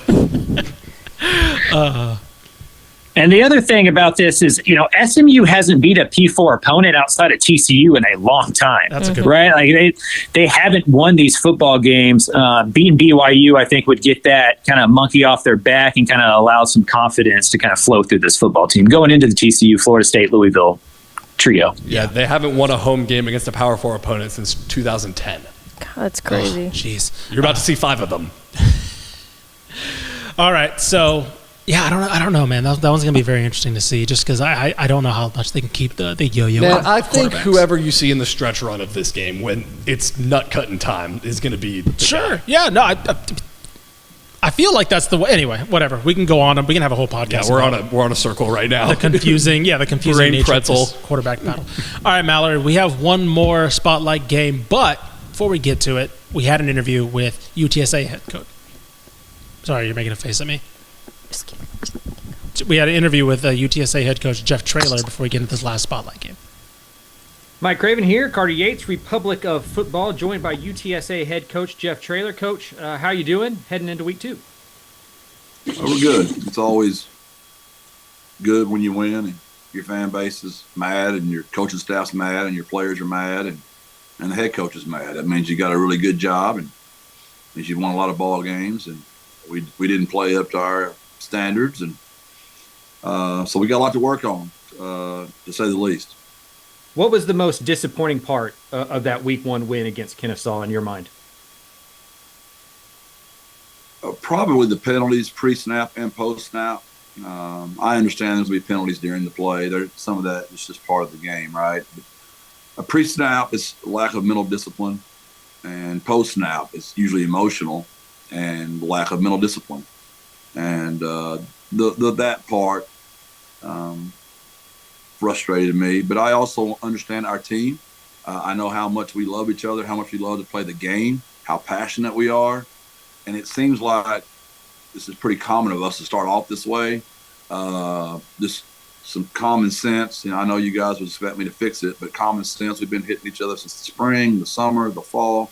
Speaker 6: And the other thing about this is, SMU hasn't beat a P4 opponent outside of TCU in a long time.
Speaker 1: That's a good
Speaker 6: right. Like, they haven't won these football games. Beating BYU, I think, would get that kind of monkey off their back and kind of allow some confidence to kind of flow through this football team going into the TCU, Florida State, Louisville trio.
Speaker 2: Yeah, they haven't won a home game against a Power 4 opponent since 2010.
Speaker 3: God, that's crazy.
Speaker 1: Jeez.
Speaker 2: You're about to see 5 of them.
Speaker 1: All right, so... Yeah, I don't know, man. That one's going to be very interesting to see, just because I don't know how much they can keep the yo-yo.
Speaker 2: Man, I think whoever you see in the stretch run of this game when it's nut-cutting time is going to be the guy.
Speaker 1: Yeah, no, I feel like that's the way. Anyway, whatever. We can go on. We can have a whole podcast.
Speaker 2: Yeah, we're on a circle right now.
Speaker 1: The confusing
Speaker 2: brain pretzel
Speaker 1: quarterback battle. All right, Mallory, we have one more spotlight game, but before we get to it, we had an interview with UTSA head coach. Sorry, you're making a face at me. We had an interview with UTSA head coach Jeff Traylor before we get into this last spotlight game.
Speaker 7: Mike Craven here, Carter Yates, Republic of Football, joined by UTSA head coach Jeff Traylor. Coach, how you doing heading into week 2?
Speaker 8: We're good. It's always good when you win and your fan base is mad and your coaching staff's mad and your players are mad and the head coach is mad. That means you got a really good job and She won a lot of ball games, and we didn't play up to our standards, and so we got a lot to work on, to say the least.
Speaker 7: What was the most disappointing part of that Week 1 win against Kennesaw in your mind?
Speaker 8: Probably the penalties pre-snap and post-snap. I understand there's going to be penalties during the play. Some of that is just part of the game, right? A pre-snap is lack of mental discipline, and post-snap is usually emotional and lack of mental discipline. And that part frustrated me. But I also understand our team. I know how much we love each other, how much we love to play the game, how passionate we are. And it seems like this is pretty common of us to start off this way. Just some common sense. I know you guys would expect me to fix it, but common sense. We've been hitting each other since the spring, the summer, the fall.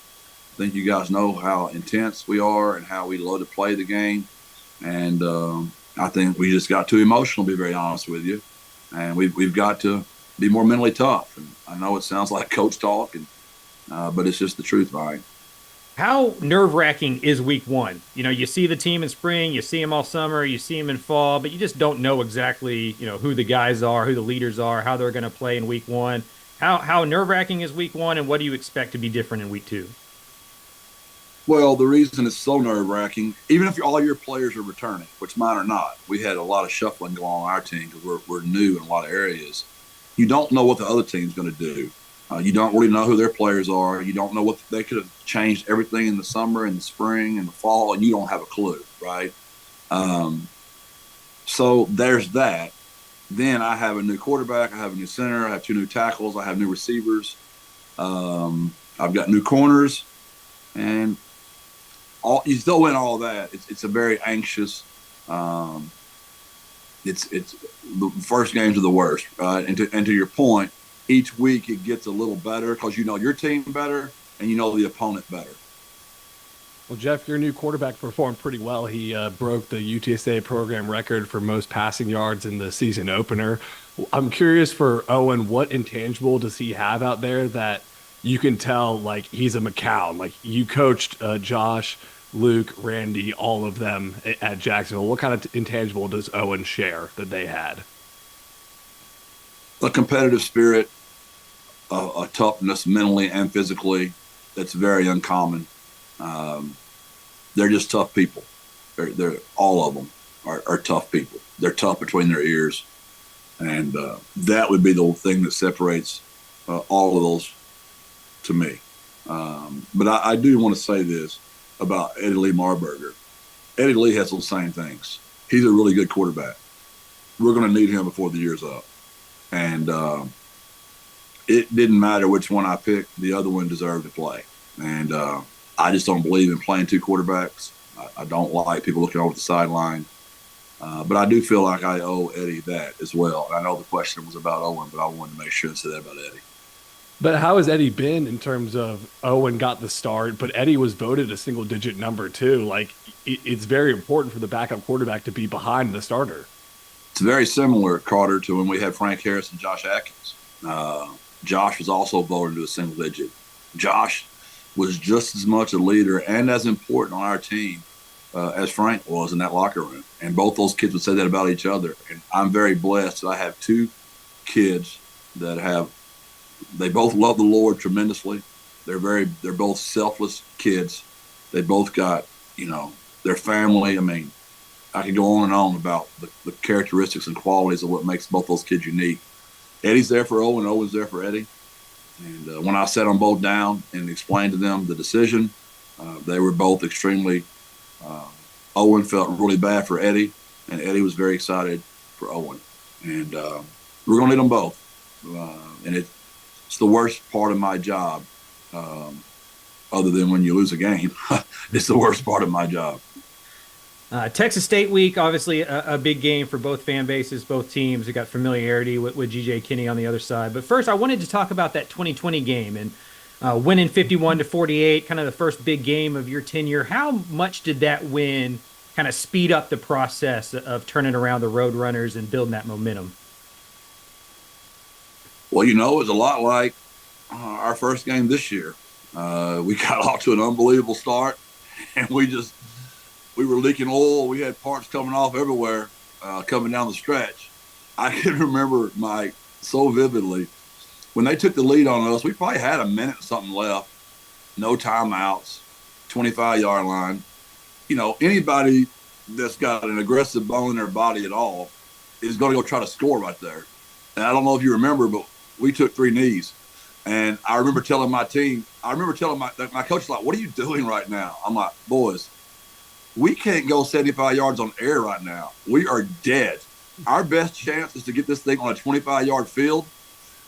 Speaker 8: I think you guys know how intense we are and how we love to play the game. And I think we just got too emotional, to be very honest with you. And we've got to be more mentally tough. And I know it sounds like coach talk, but it's just the truth, right?
Speaker 7: How nerve-wracking is Week 1? You see the team in spring, you see them all summer, you see them in fall, but you just don't know exactly, who the guys are, who the leaders are, how they're going to play in Week 1. How nerve-wracking is Week 1, and what do you expect to be different in Week 2?
Speaker 8: Well, the reason it's so nerve-wracking, even if all your players are returning, which mine are not, we had a lot of shuffling going on our team because we're new in a lot of areas. You don't know what the other team's going to do. You don't really know who their players are. You don't know what they could have changed everything in the summer and the spring and the fall, and you don't have a clue, right? So there's that. Then I have a new quarterback. I have a new center. I have 2 new tackles. I have new receivers. I've got new corners, and you throw in all that. It's a very anxious. It's the first games are the worst, right? And to your point, each week it gets a little better because you know your team better and you know the opponent better.
Speaker 2: Well, Jeff, your new quarterback performed pretty well. He broke the UTSA program record for most passing yards in the season opener. I'm curious for Owen, what intangible does he have out there that you can tell, like, he's a McCown? Like, you coached Josh, Luke, Randy, all of them at Jacksonville. What kind of intangible does Owen share that they had?
Speaker 8: A competitive spirit, a toughness mentally and physically that's very uncommon. They're just tough people. They're all of them are tough people. They're tough between their ears, and that would be the thing that separates all of those to me. But I do want to say this about Eddie Lee Marburger. Eddie Lee has those same things. He's a really good quarterback. We're going to need him before the year's up. And it didn't matter which one I picked. The other one deserved to play. And I just don't believe in playing 2 quarterbacks. I don't like people looking over the sideline. But I do feel like I owe Eddie that as well. I know the question was about Owen, but I wanted to make sure and say that about Eddie.
Speaker 2: But how has Eddie been in terms of Owen got the start, but Eddie was voted a single-digit number too? Like, it's very important for the backup quarterback to be behind the starter.
Speaker 8: It's very similar, Carter, to when we had Frank Harris and Josh Atkins. Josh was also voted to a single digit. Josh was just as much a leader and as important on our team as Frank was in that locker room. And both those kids would say that about each other. And I'm very blessed that I have 2 kids that they both love the Lord tremendously. They're both selfless kids. They both got, their family. I mean, I could go on and on about the characteristics and qualities of what makes both those kids unique. Eddie's there for Owen, Owen's there for Eddie. And when I sat them both down and explained to them the decision, they were both extremely Owen felt really bad for Eddie, and Eddie was very excited for Owen. And we're going to need them both. And it's the worst part of my job, other than when you lose a game. It's the worst part of my job.
Speaker 7: Texas State week, obviously a big game for both fan bases, both teams. We got familiarity with G.J. Kinney on the other side. But first, I wanted to talk about that 2020 game and winning 51-48, kind of the first big game of your tenure. How much did that win kind of speed up the process of turning around the Roadrunners and building that momentum?
Speaker 8: Well, it was a lot like our first game this year. We got off to an unbelievable start. and we were leaking oil. We had parts coming off everywhere, coming down the stretch. I can remember, Mike, so vividly when they took the lead on us. We probably had a minute or something left, no timeouts, 25-yard line. Anybody that's got an aggressive bone in their body at all is going to go try to score right there. And I don't know if you remember, but we took 3 knees. And I remember telling my team, my coach, like, what are you doing right now? I'm like, boys, we can't go 75 yards on air right now. We are dead. Our best chance is to get this thing on a 25-yard field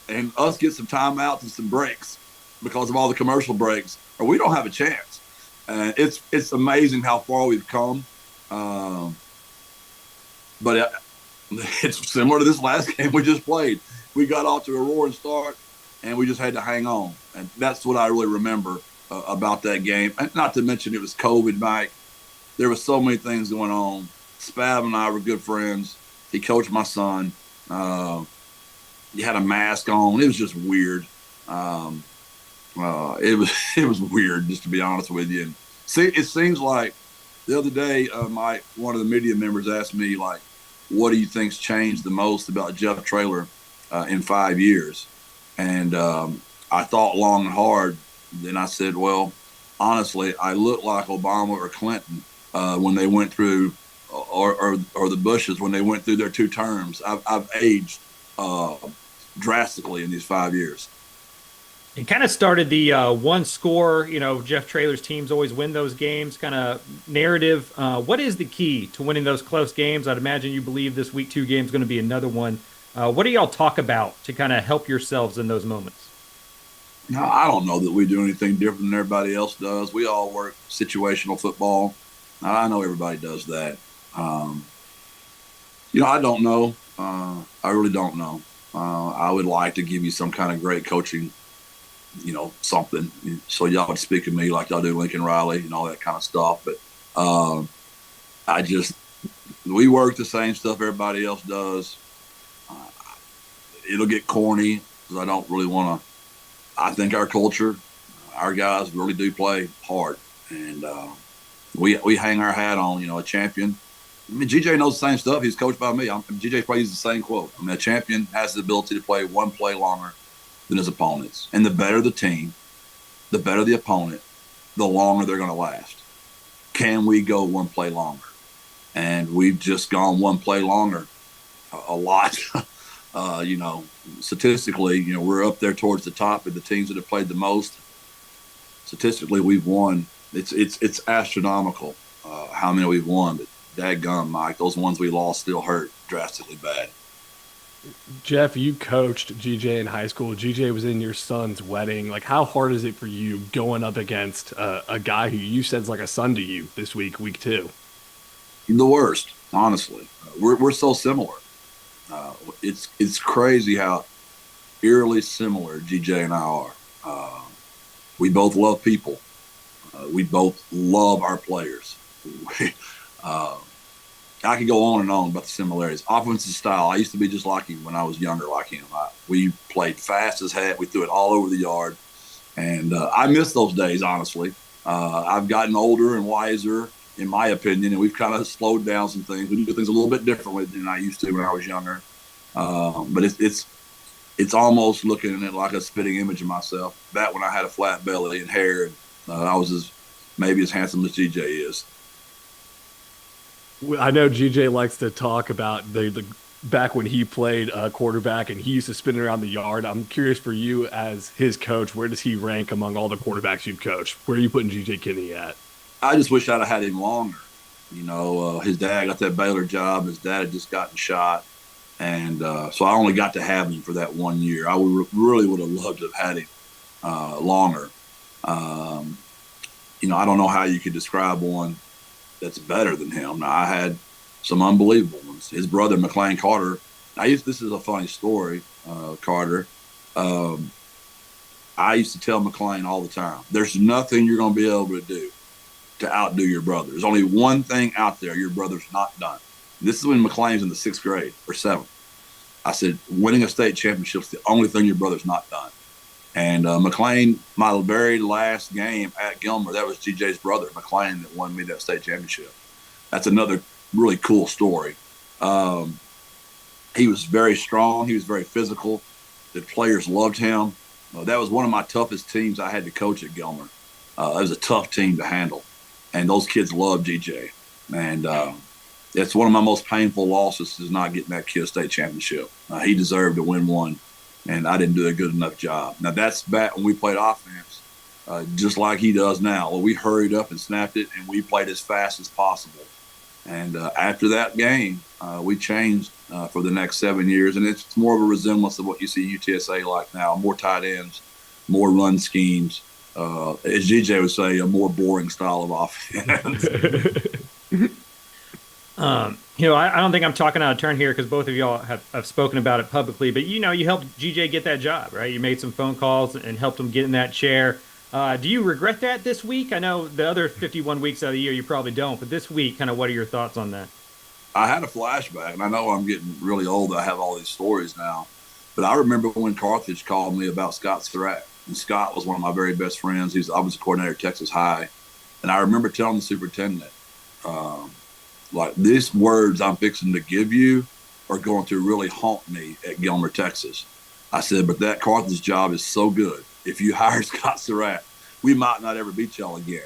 Speaker 8: and us get some timeouts and some breaks because of all the commercial breaks, or we don't have a chance. And it's amazing how far we've come. But it's similar to this last game we just played. We got off to a roaring start, and we just had to hang on. And that's what I really remember about that game. And not to mention it was COVID, Mike. There were so many things going on. Spav and I were good friends. He coached my son. He had a mask on. It was just weird. It was weird, just to be honest with you. And see, it seems like the other day, one of the media members asked me, like, what do you think's changed the most about Jeff Traylor in 5 years? And I thought long and hard. Then I said, well, honestly, I look like Obama or Clinton when they went through, or the Bushes when they went through their 2 terms. I've aged drastically in these 5 years.
Speaker 7: It kind of started the one score, Jeff Traylor's teams always win those games kind of narrative. What is the key to winning those close games? I'd imagine you believe this week 2 game is going to be another one. What do y'all talk about to kind of help yourselves in those moments?
Speaker 8: No, I don't know that we do anything different than everybody else does. We all work situational football. I know everybody does that. I don't know. I really don't know. I would like to give you some kind of great coaching, something. So y'all would speak to me like y'all do Lincoln Riley and all that kind of stuff. But we work the same stuff everybody else does. It'll get corny because I don't really want to. I think our culture, our guys really do play hard. And we hang our hat on, a champion. I mean, GJ knows the same stuff. He's coached by me. GJ probably uses the same quote. I mean, a champion has the ability to play one play longer than his opponents. And the better the team, the better the opponent, the longer they're going to last. Can we go one play longer? And we've just gone one play longer a lot. Statistically, we're up there towards the top of the teams that have played the most. Statistically, we've won. It's astronomical how many we've won. But dadgum, Mike, those ones we lost still hurt drastically bad.
Speaker 2: Jeff, you coached GJ in high school. GJ was in your son's wedding. Like, how hard is it for you going up against a guy who you said's like a son to you this week 2?
Speaker 8: The worst, honestly. We're so similar. It's crazy how eerily similar GJ and I are. We both love people. We both love our players. I could go on and on about the similarities. Offensive style, I used to be just like him when I was younger like him. We played fast as heck. We threw it all over the yard. And I miss those days, honestly. I've gotten older and wiser, in my opinion, and we've kind of slowed down some things. We do things a little bit differently than I used to when I was younger. But it's almost looking at it like a spitting image of myself. Back when I had a flat belly and hair, and I was maybe as handsome as GJ is.
Speaker 2: I know GJ likes to talk about the back when he played quarterback and he used to spin around the yard. I'm curious for you as his coach, where does he rank among all the quarterbacks you've coached? Where are you putting GJ Kinney at?
Speaker 8: I just wish I'd have had him longer. His dad got that Baylor job. His dad had just gotten shot. And so I only got to have him for that 1 year. I really would have loved to have had him longer. I don't know how you could describe one that's better than him. Now, I had some unbelievable ones. His brother, McLean Carter. This is a funny story, Carter. I used to tell McLean all the time, there's nothing you're going to be able to do to outdo your brother. There's only one thing out there your brother's not done. This is when McLean's in the 6th grade or 7th. I said, winning a state championship is the only thing your brother's not done. And McLean, my very last game at Gilmer, that was GJ's brother, McLean, that won me that state championship. That's another really cool story. He was very strong. He was very physical. The players loved him. That was one of my toughest teams I had to coach at Gilmer. It was a tough team to handle. And those kids loved GJ. And it's one of my most painful losses is not getting that kid a state championship. He deserved to win one, and I didn't do a good enough job. Now, that's back when we played offense, just like he does now. Well, we hurried up and snapped it, and we played as fast as possible. And after that game, we changed for the next 7 years, and it's more of a resemblance of what you see UTSA like now, more tight ends, more run schemes. As GJ would say, a more boring style of offense.
Speaker 7: I don't think I'm talking out of turn here because both of y'all have spoken about it publicly, but you helped GJ get that job, right? You made some phone calls and helped him get in that chair. Do you regret that this week? I know the other 51 weeks out of the year you probably don't, but this week, kind of what are your thoughts on that?
Speaker 8: I had a flashback, and I know I'm getting really old. I have all these stories now, but I remember when Carthage called me about Scott Surratt, and Scott was one of my very best friends. I was a coordinator at Texas High, and I remember telling the superintendent, like, these words I'm fixing to give you are going to really haunt me at Gilmer, Texas. I said, but that Carthage job is so good. If you hire Scott Surratt, we might not ever beat y'all again.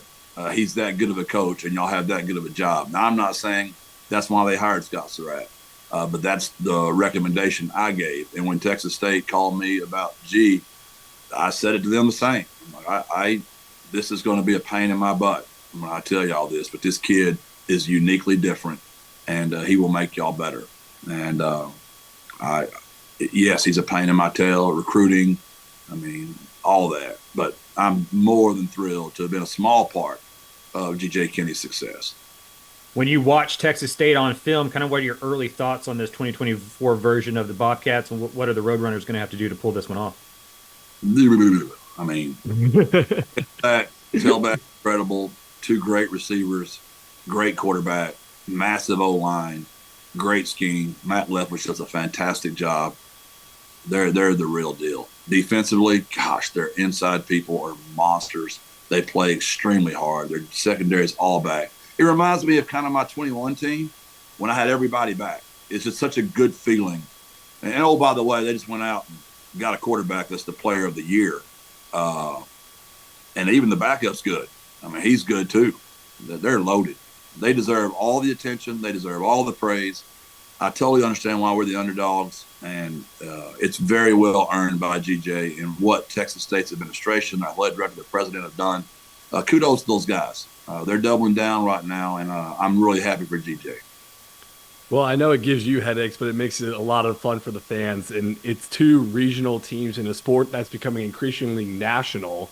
Speaker 8: He's that good of a coach, and y'all have that good of a job. Now, I'm not saying that's why they hired Scott Surratt, but that's the recommendation I gave. And when Texas State called me about G, I said it to them the same. This is going to be a pain in my butt when I tell y'all this, but this kid is uniquely different, and he will make y'all better. And yes, he's a pain in my tail, recruiting, all that. But I'm more than thrilled to have been a small part of G.J. Kinney's success.
Speaker 7: When you watch Texas State on film, kind of what are your early thoughts on this 2024 version of the Bobcats, and what are the Roadrunners going to have to do to pull this one off?
Speaker 8: Tailback, incredible, two great receivers, great quarterback, massive O-line, great scheme. Matt Leftwich does a fantastic job. They're the real deal. Defensively, gosh, their inside people are monsters. They play extremely hard. Their secondary is all back. It reminds me of kind of my 21 team when I had everybody back. It's just such a good feeling. And oh, by the way, they just went out and got a quarterback that's the player of the year. And even the backup's good. He's good too. They're loaded. They deserve all the attention. They deserve all the praise. I totally understand why we're the underdogs, and it's very well earned by GJ and what Texas State's administration, our athletic director, the president have done. Kudos to those guys. They're doubling down right now, and I'm really happy for GJ.
Speaker 2: Well, I know it gives you headaches, but it makes it a lot of fun for the fans. And it's two regional teams in a sport that's becoming increasingly national,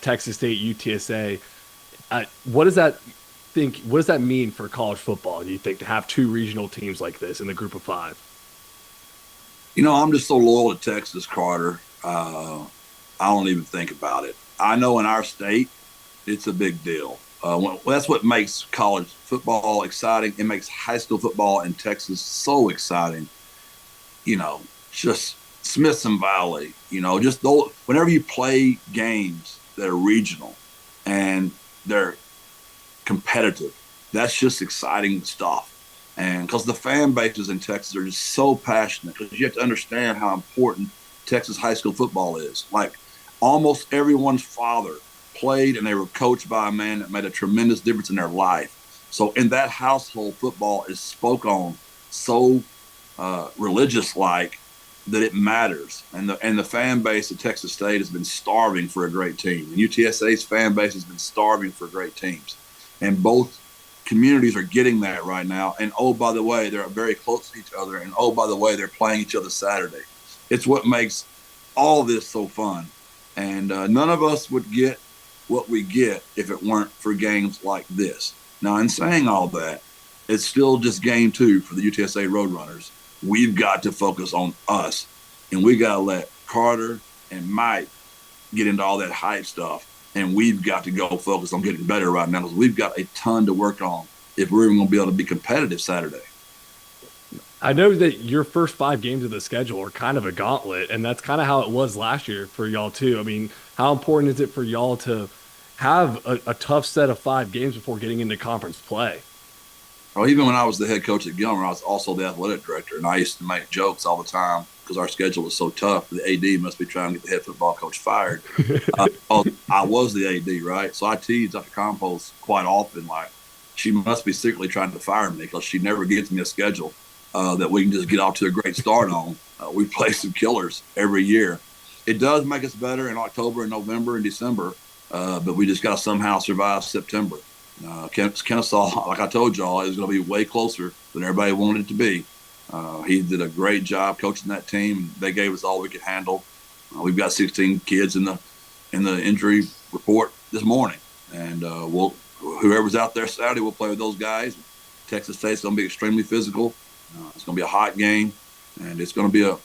Speaker 2: Texas State, UTSA. What does that mean for college football, do you think, to have two regional teams like this in the group of five?
Speaker 8: I'm just so loyal to Texas, Carter. I don't even think about it. I know in our state, it's a big deal. That's what makes college football exciting. It makes high school football in Texas so exciting. Just Smithson Valley, just those, whenever you play games that are regional and they're competitive, that's just exciting stuff. And because the fan bases in Texas are just so passionate, because you have to understand how important Texas high school football is. Like, almost everyone's father played and they were coached by a man that made a tremendous difference in their life. So in that household, football is spoke on so religious-like that it matters. And the fan base at Texas State has been starving for a great team. And UTSA's fan base has been starving for great teams. And both communities are getting that right now. And, oh, by the way, they're very close to each other. And, oh, by the way, they're playing each other Saturday. It's what makes all this so fun. And none of us would get what we get if it weren't for games like this. Now, in saying all that, it's still just game two for the UTSA Roadrunners. We've got to focus on us, and we got to let Carter and Mike get into all that hype stuff, and we've got to go focus on getting better right now because we've got a ton to work on if we're even going to be able to be competitive Saturday.
Speaker 2: I know that your first 5 games of the schedule are kind of a gauntlet, and that's kind of how it was last year for y'all too. I mean, how important is it for y'all to have a tough set of 5 games before getting into conference play?
Speaker 8: Well, even when I was the head coach at Gilmer, I was also the athletic director, and I used to make jokes all the time because our schedule was so tough. The AD must be trying to get the head football coach fired. I was the AD, right? So I teased Dr. Compost quite often, like, she must be secretly trying to fire me because she never gives me a schedule that we can just get off to a great start on. We play some killers every year. It does make us better in October and November and December, but we just got to somehow survive September. Kennesaw, like I told y'all, is going to be way closer than everybody wanted it to be. He did a great job coaching that team. They gave us all we could handle. We've got 16 kids in the injury report this morning, and whoever's out there Saturday, we'll play with those guys. Texas State's going to be extremely physical. It's going to be a hot game, and it's going to be a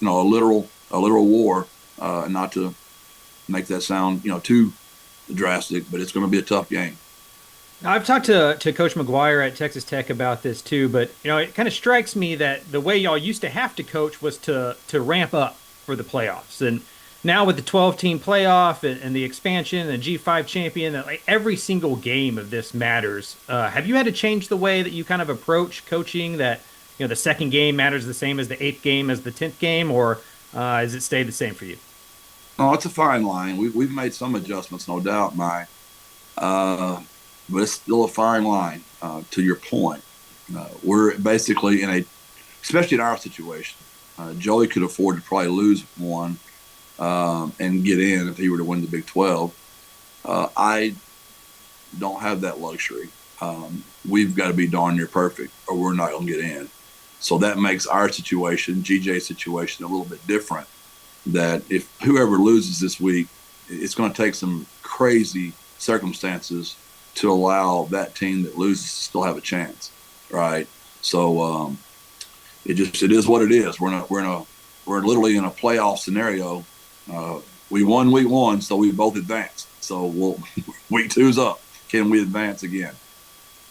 Speaker 8: literal war. Not to make that sound too drastic, but it's going to be a tough game.
Speaker 7: I've talked to Coach McGuire at Texas Tech about this too, but it kind of strikes me that the way y'all used to have to coach was to ramp up for the playoffs, and now with the 12-team playoff and the expansion and the G5 champion, like every single game of this matters. Have you had to change the way that you kind of approach coaching? That the second game matters the same as the 8th game as the 10th game, or has it stayed the same for you?
Speaker 8: Oh, it's a fine line. We've made some adjustments, no doubt, Mike. But it's still a fine line, to your point. We're basically especially in our situation, Joey could afford to probably lose one and get in if he were to win the Big 12. I don't have that luxury. We've got to be darn near perfect or we're not going to get in. So that makes our situation, GJ's situation, a little bit different. That if whoever loses this week, it's going to take some crazy circumstances to allow that team that loses to still have a chance, right? So it is what it is. We're literally in a playoff scenario. We won week 1, so we both advanced. So week 2's up. Can we advance again?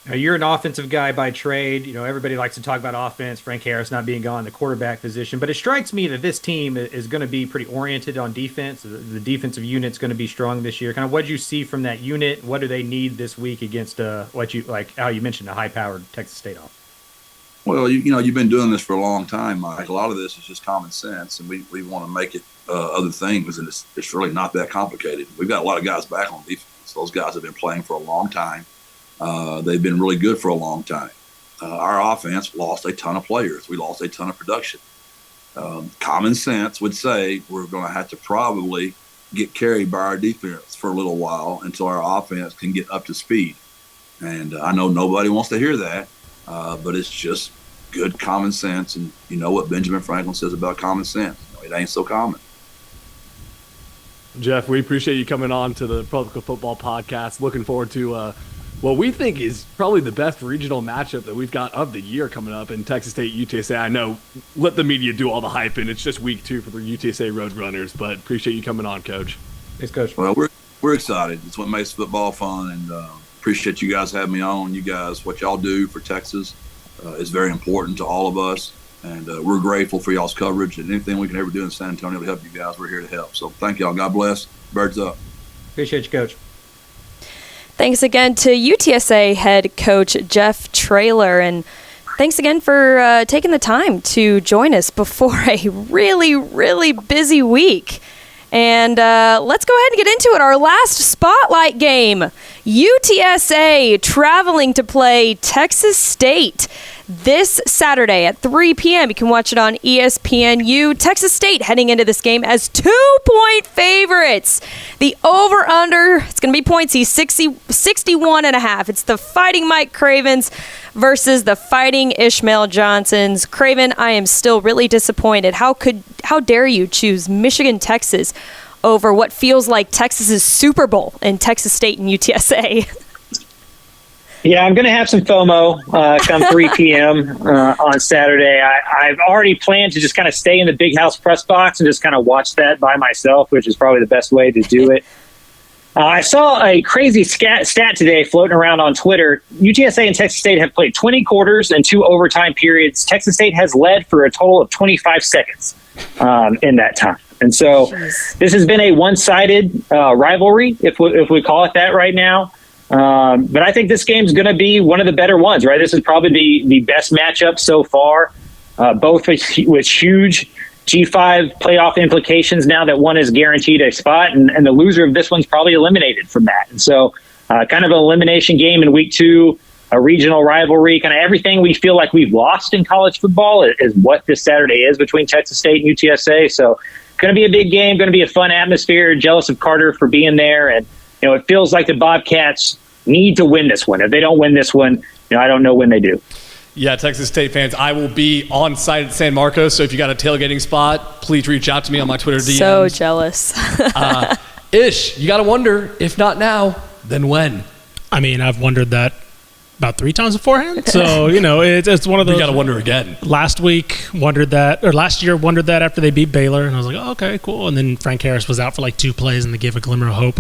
Speaker 7: Now, you're an offensive guy by trade. Everybody likes to talk about offense, Frank Harris not being gone, the quarterback position. But it strikes me that this team is going to be pretty oriented on defense. The defensive unit's going to be strong this year. Kind of what did you see from that unit? What do they need this week against how you mentioned, a high-powered Texas State offense?
Speaker 8: Well, you've been doing this for a long time, Mike. A lot of this is just common sense, and we want to make it other things, and it's really not that complicated. We've got a lot of guys back on defense. Those guys have been playing for a long time. They've been really good for a long time. Our offense lost a ton of players. We lost a ton of production. Common sense would say we're going to have to probably get carried by our defense for a little while until our offense can get up to speed. And I know nobody wants to hear that, but it's just good common sense. And you know what Benjamin Franklin says about common sense. It ain't so common.
Speaker 2: Jeff, we appreciate you coming on to the Public Football Podcast. Looking forward to what we think is probably the best regional matchup that we've got of the year coming up in Texas State UTSA. I know, let the media do all the hype, and it's just week 2 for the UTSA Roadrunners, but appreciate you coming on, Coach.
Speaker 7: Thanks, Coach.
Speaker 8: Well, we're excited. It's what makes football fun, and appreciate you guys having me on. You guys, what y'all do for Texas is very important to all of us, and we're grateful for y'all's coverage, and anything we can ever do in San Antonio to help you guys, we're here to help. So thank y'all. God bless. Birds up.
Speaker 7: Appreciate you, Coach.
Speaker 3: Thanks again to UTSA head coach Jeff Traylor, and thanks again for taking the time to join us before a really, really busy week. And let's go ahead and get into it. Our last spotlight game, UTSA traveling to play Texas State this Saturday at 3 p.m. You can watch it on ESPNU. Texas State heading into this game as 2-point favorites. The over-under, it's going to be points. He's 61.5. It's the Fighting Mike Cravens versus the Fighting Ishmael Johnsons. Craven, I am still really disappointed. How dare you choose Michigan, Texas over what feels like Texas's Super Bowl in Texas State and UTSA?
Speaker 6: Yeah, I'm going to have some FOMO come 3 p.m. On Saturday. I've already planned to just kind of stay in the Big House press box and just kind of watch that by myself, which is probably the best way to do it. I saw a crazy stat today floating around on Twitter. UTSA and Texas State have played 20 quarters and 2 overtime periods. Texas State has led for a total of 25 seconds in that time. And so this has been a one-sided rivalry, if we call it that right now. But I think this game's going to be one of the better ones, right? This is probably the best matchup so far, both with huge G5 playoff implications now that one is guaranteed a spot, and the loser of this one's probably eliminated from that. And so kind of an elimination game in week 2, a regional rivalry, kind of everything we feel like we've lost in college football is what this Saturday is between Texas State and UTSA. So going to be a big game, going to be a fun atmosphere. Jealous of Carter for being there. And, it feels like the Bobcats need to win this one. If they don't win this one, I don't know when they do.
Speaker 2: Yeah, Texas State fans, I will be on site at San Marcos, so if you got a tailgating spot, please reach out to me on my Twitter DMs.
Speaker 3: So jealous.
Speaker 2: Ish, you got to wonder, if not now, then when?
Speaker 1: I mean, I've wondered that about 3 times beforehand, so, it's one of those.
Speaker 2: You got to wonder again.
Speaker 1: Last year wondered that after they beat Baylor, and I was like, oh, okay, cool. And then Frank Harris was out for like 2 plays, and they gave a glimmer of hope.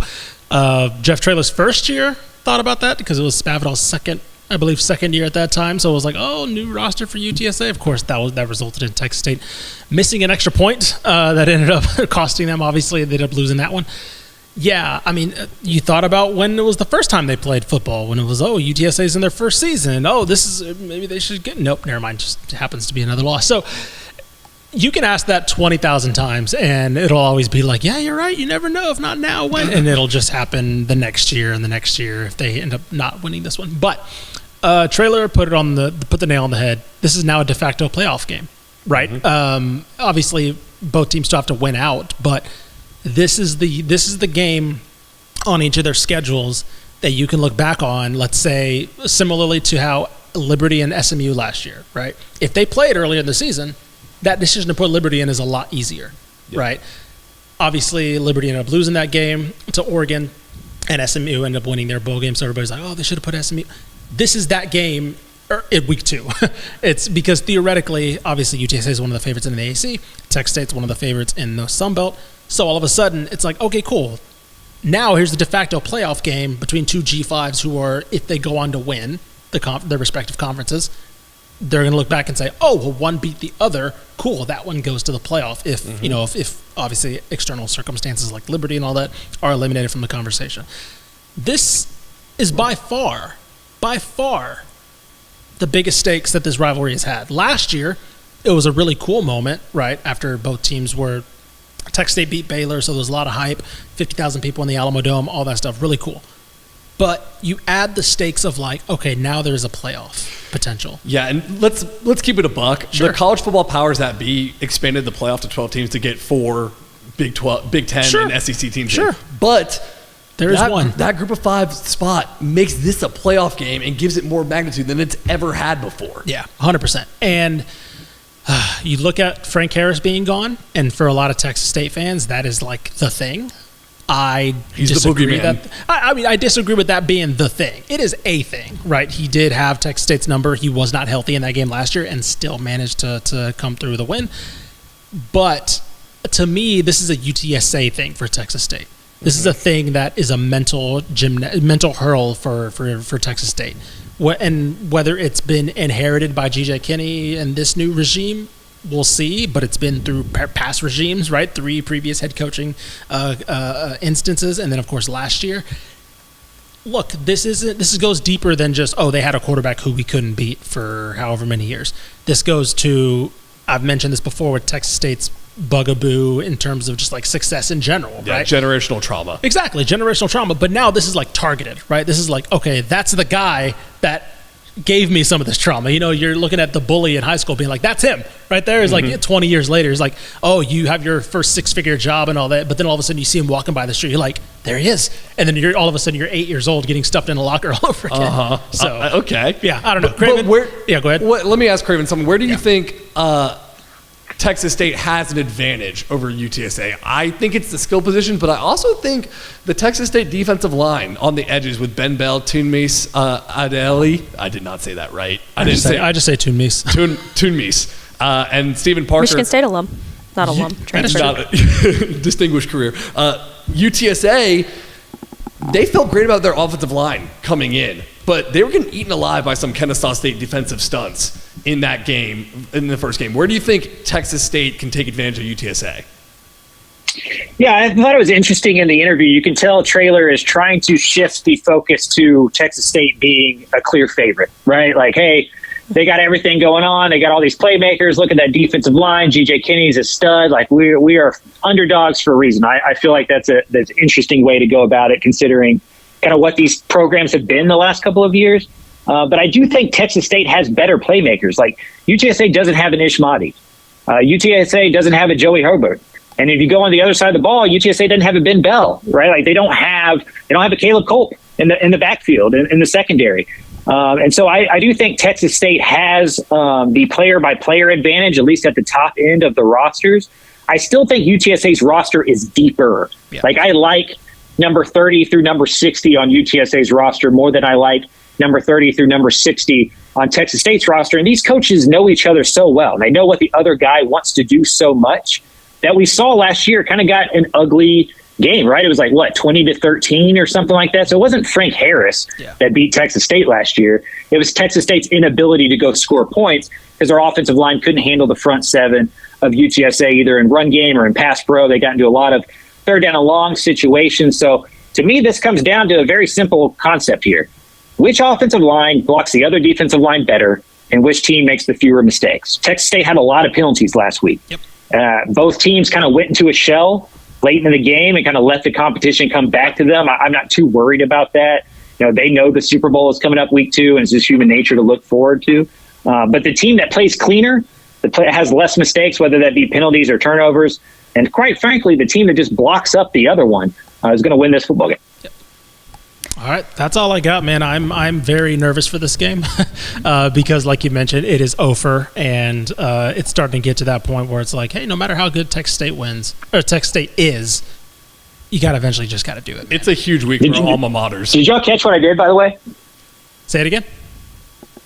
Speaker 1: Jeff Traylor's first year thought about that because it was Spavital's second year at that time. So it was like, oh, new roster for UTSA. Of course, that resulted in Texas State missing an extra point that ended up costing them. Obviously, they ended up losing that one. Yeah, I mean, you thought about when it was the first time they played football, when it was, UTSA's in their first season. Maybe they should get. Nope, never mind. Just happens to be another loss. So you can ask that 20,000 times, and it'll always be like, yeah, you're right. You never know. If not now, when? And it'll just happen the next year and the next year if they end up not winning this one. But Traylor put the nail on the head. This is now a de facto playoff game, right? Mm-hmm. Obviously, both teams still have to win out, but this is the game on each of their schedules that you can look back on. Let's say similarly to how Liberty and SMU last year, right? If they played earlier in the season, that decision to put Liberty in is a lot easier, right? Obviously, Liberty ended up losing that game to Oregon, and SMU ended up winning their bowl game. So everybody's like, oh, they should have put SMU. This is that game in week 2. It's because theoretically, obviously, UTSA is one of the favorites in the AAC. Texas State's one of the favorites in the Sun Belt. So all of a sudden, it's like, okay, cool. Now here's the de facto playoff game between 2 G5s who are, if they go on to win their respective conferences, they're going to look back and say, oh, well, one beat the other. Cool, that one goes to the playoff. If if obviously external circumstances like Liberty and all that are eliminated from the conversation. This is by far the biggest stakes that this rivalry has had. Last year, it was a really cool moment, right? After both teams were, Texas State beat Baylor, so there was a lot of hype, 50,000 people in the Alamo Dome, all that stuff, really cool. But you add the stakes of like, okay, now there's a playoff potential.
Speaker 2: Yeah, and let's keep it a buck. Sure. The college football powers that be expanded the playoff to 12 teams to get 4 Big 10
Speaker 1: sure.
Speaker 2: and SEC teams.
Speaker 1: Sure.
Speaker 2: But
Speaker 1: there's one.
Speaker 2: That group of 5 spot makes this a playoff game and gives it more magnitude than it's ever had before.
Speaker 1: Yeah, 100%. And you look at Frank Harris being gone, and for a lot of Texas State fans, that is like the thing.
Speaker 2: He's the boogeyman.
Speaker 1: I disagree with that being the thing. It is a thing, right? He did have Texas State's number. He was not healthy in that game last year and still managed to come through the win. But to me, this is a UTSA thing for Texas State. This is a thing that is a mental hurl for Texas State. And whether it's been inherited by G.J. Kinney and this new regime, we'll see, but it's been through past regimes, right? 3 previous head coaching instances, and then of course last year. Look, this goes deeper than just, they had a quarterback who we couldn't beat for however many years. This goes to, I've mentioned this before with Texas State's bugaboo in terms of just like success in general,
Speaker 2: yeah,
Speaker 1: right?
Speaker 2: Generational trauma.
Speaker 1: Exactly, generational trauma. But now this is like targeted, right? This is like, okay, that's the guy that gave me some of this trauma. You're looking at the bully in high school being like, that's him right there. Is like 20 years later, it's like, oh, you have your first 6-figure job and all that, but then all of a sudden you see him walking by the street, you're like, there he is. And then all of a sudden you're 8 years old getting stuffed in a locker all over again. So
Speaker 2: okay.
Speaker 1: Yeah, I don't know. Craven, go ahead.
Speaker 2: Let me ask Craven something. Where do you think Texas State has an advantage over UTSA? I think it's the skill position, but I also think the Texas State defensive line on the edges with Ben Bell, Toonmees, Adeli. I did not say that right. I just say Toonmees. Toonmees. And Stephen Parker.
Speaker 3: Michigan State alum. Not alum.
Speaker 2: Distinguished career. UTSA, they felt great about their offensive line coming in, but they were getting eaten alive by some Kennesaw State defensive stunts in that game, in the first game. Where do you think Texas State can take advantage of UTSA?
Speaker 6: Yeah, I thought it was interesting in the interview. You can tell Traylor is trying to shift the focus to Texas State being a clear favorite, right? Like, hey, they got everything going on. They got all these playmakers. Look at that defensive line. G.J. Kinney's a stud. Like, we are underdogs for a reason. I feel like that's an interesting way to go about it, considering kind of what these programs have been the last couple of years. But I do think Texas State has better playmakers. Like, UTSA doesn't have an Ishmati. UTSA doesn't have a Joey Herbert. And if you go on the other side of the ball, UTSA doesn't have a Ben Bell, right? Like, they don't have a Caleb Culp in the backfield, in the secondary. And so I do think Texas State has the player-by-player advantage, at least at the top end of the rosters. I still think UTSA's roster is deeper. Yeah. Like, I like number 30 through number 60 on UTSA's roster more than I like number 30 through number 60 on Texas State's roster. And these coaches know each other so well. They know what the other guy wants to do so much that we saw last year kind of got an ugly game, right? It was like, 20-13 or something like that. So it wasn't Frank Harris that beat Texas State last year. It was Texas State's inability to go score points because their offensive line couldn't handle the front seven of UTSA, either in run game or in pass pro. They got into a lot of third down and long situations. So to me, this comes down to a very simple concept here. Which offensive line blocks the other defensive line better, and which team makes the fewer mistakes? Texas State had a lot of penalties last week.
Speaker 1: Yep.
Speaker 6: Both teams kind of went into a shell late in the game and kind of let the competition come back to them. I'm not too worried about that. They know the Super Bowl is coming up week 2, and it's just human nature to look forward to. But the team that plays cleaner, that has less mistakes, whether that be penalties or turnovers, and quite frankly, the team that just blocks up the other one is going to win this football game.
Speaker 1: Yep. All right, that's all I got, man. I'm very nervous for this game because, like you mentioned, it is over, and it's starting to get to that point where it's like, hey, no matter how good Texas State is, you got to eventually just got to do it, man.
Speaker 2: It's a huge week for alma maters.
Speaker 6: Did y'all catch what I did, by the way?
Speaker 1: Say it again.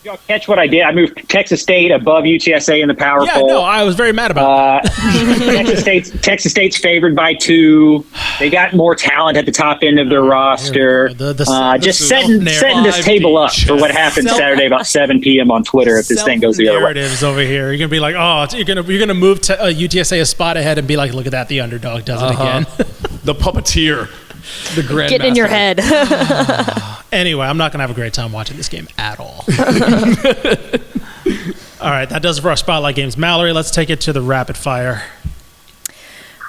Speaker 6: Did y'all catch what I did? I moved Texas State above UTSA in the power poll.
Speaker 1: Yeah, no, I was very mad about that.
Speaker 6: Texas State's favored by 2. They got more talent at the top end of their roster. Just setting this table up for what happens Saturday about 7 p.m. on Twitter if this thing goes the other way.
Speaker 1: Narratives over here. You're gonna be like, you're gonna move UTSA a spot ahead and be like, look at that, the underdog does it again.
Speaker 2: The puppeteer. The grandmaster.
Speaker 3: Getting in your head.
Speaker 1: Anyway, I'm not going to have a great time watching this game at all. All right, that does it for our Spotlight Games. Mallory, let's take it to the rapid fire.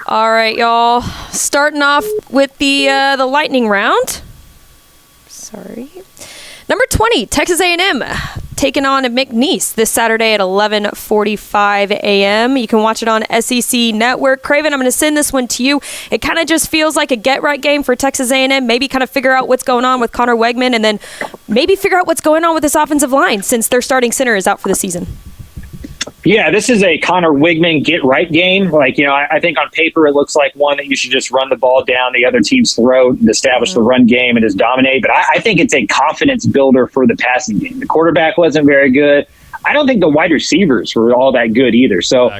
Speaker 3: All right, y'all. Starting off with the lightning round. Sorry. Number 20, Texas A&M taking on McNeese this Saturday at 11:45 a.m. You can watch it on SEC Network. Craven, I'm going to send this one to you. It kind of just feels like a get-right game for Texas A&M. Maybe kind of figure out what's going on with Connor Wegman, and then maybe figure out what's going on with this offensive line since their starting center is out for the season.
Speaker 6: Yeah, this is a Connor Wigman get-right game. Like, I think on paper it looks like one that you should just run the ball down the other team's throat and establish the run game and just dominate. But I think it's a confidence builder for the passing game. The quarterback wasn't very good. I don't think the wide receivers were all that good either. So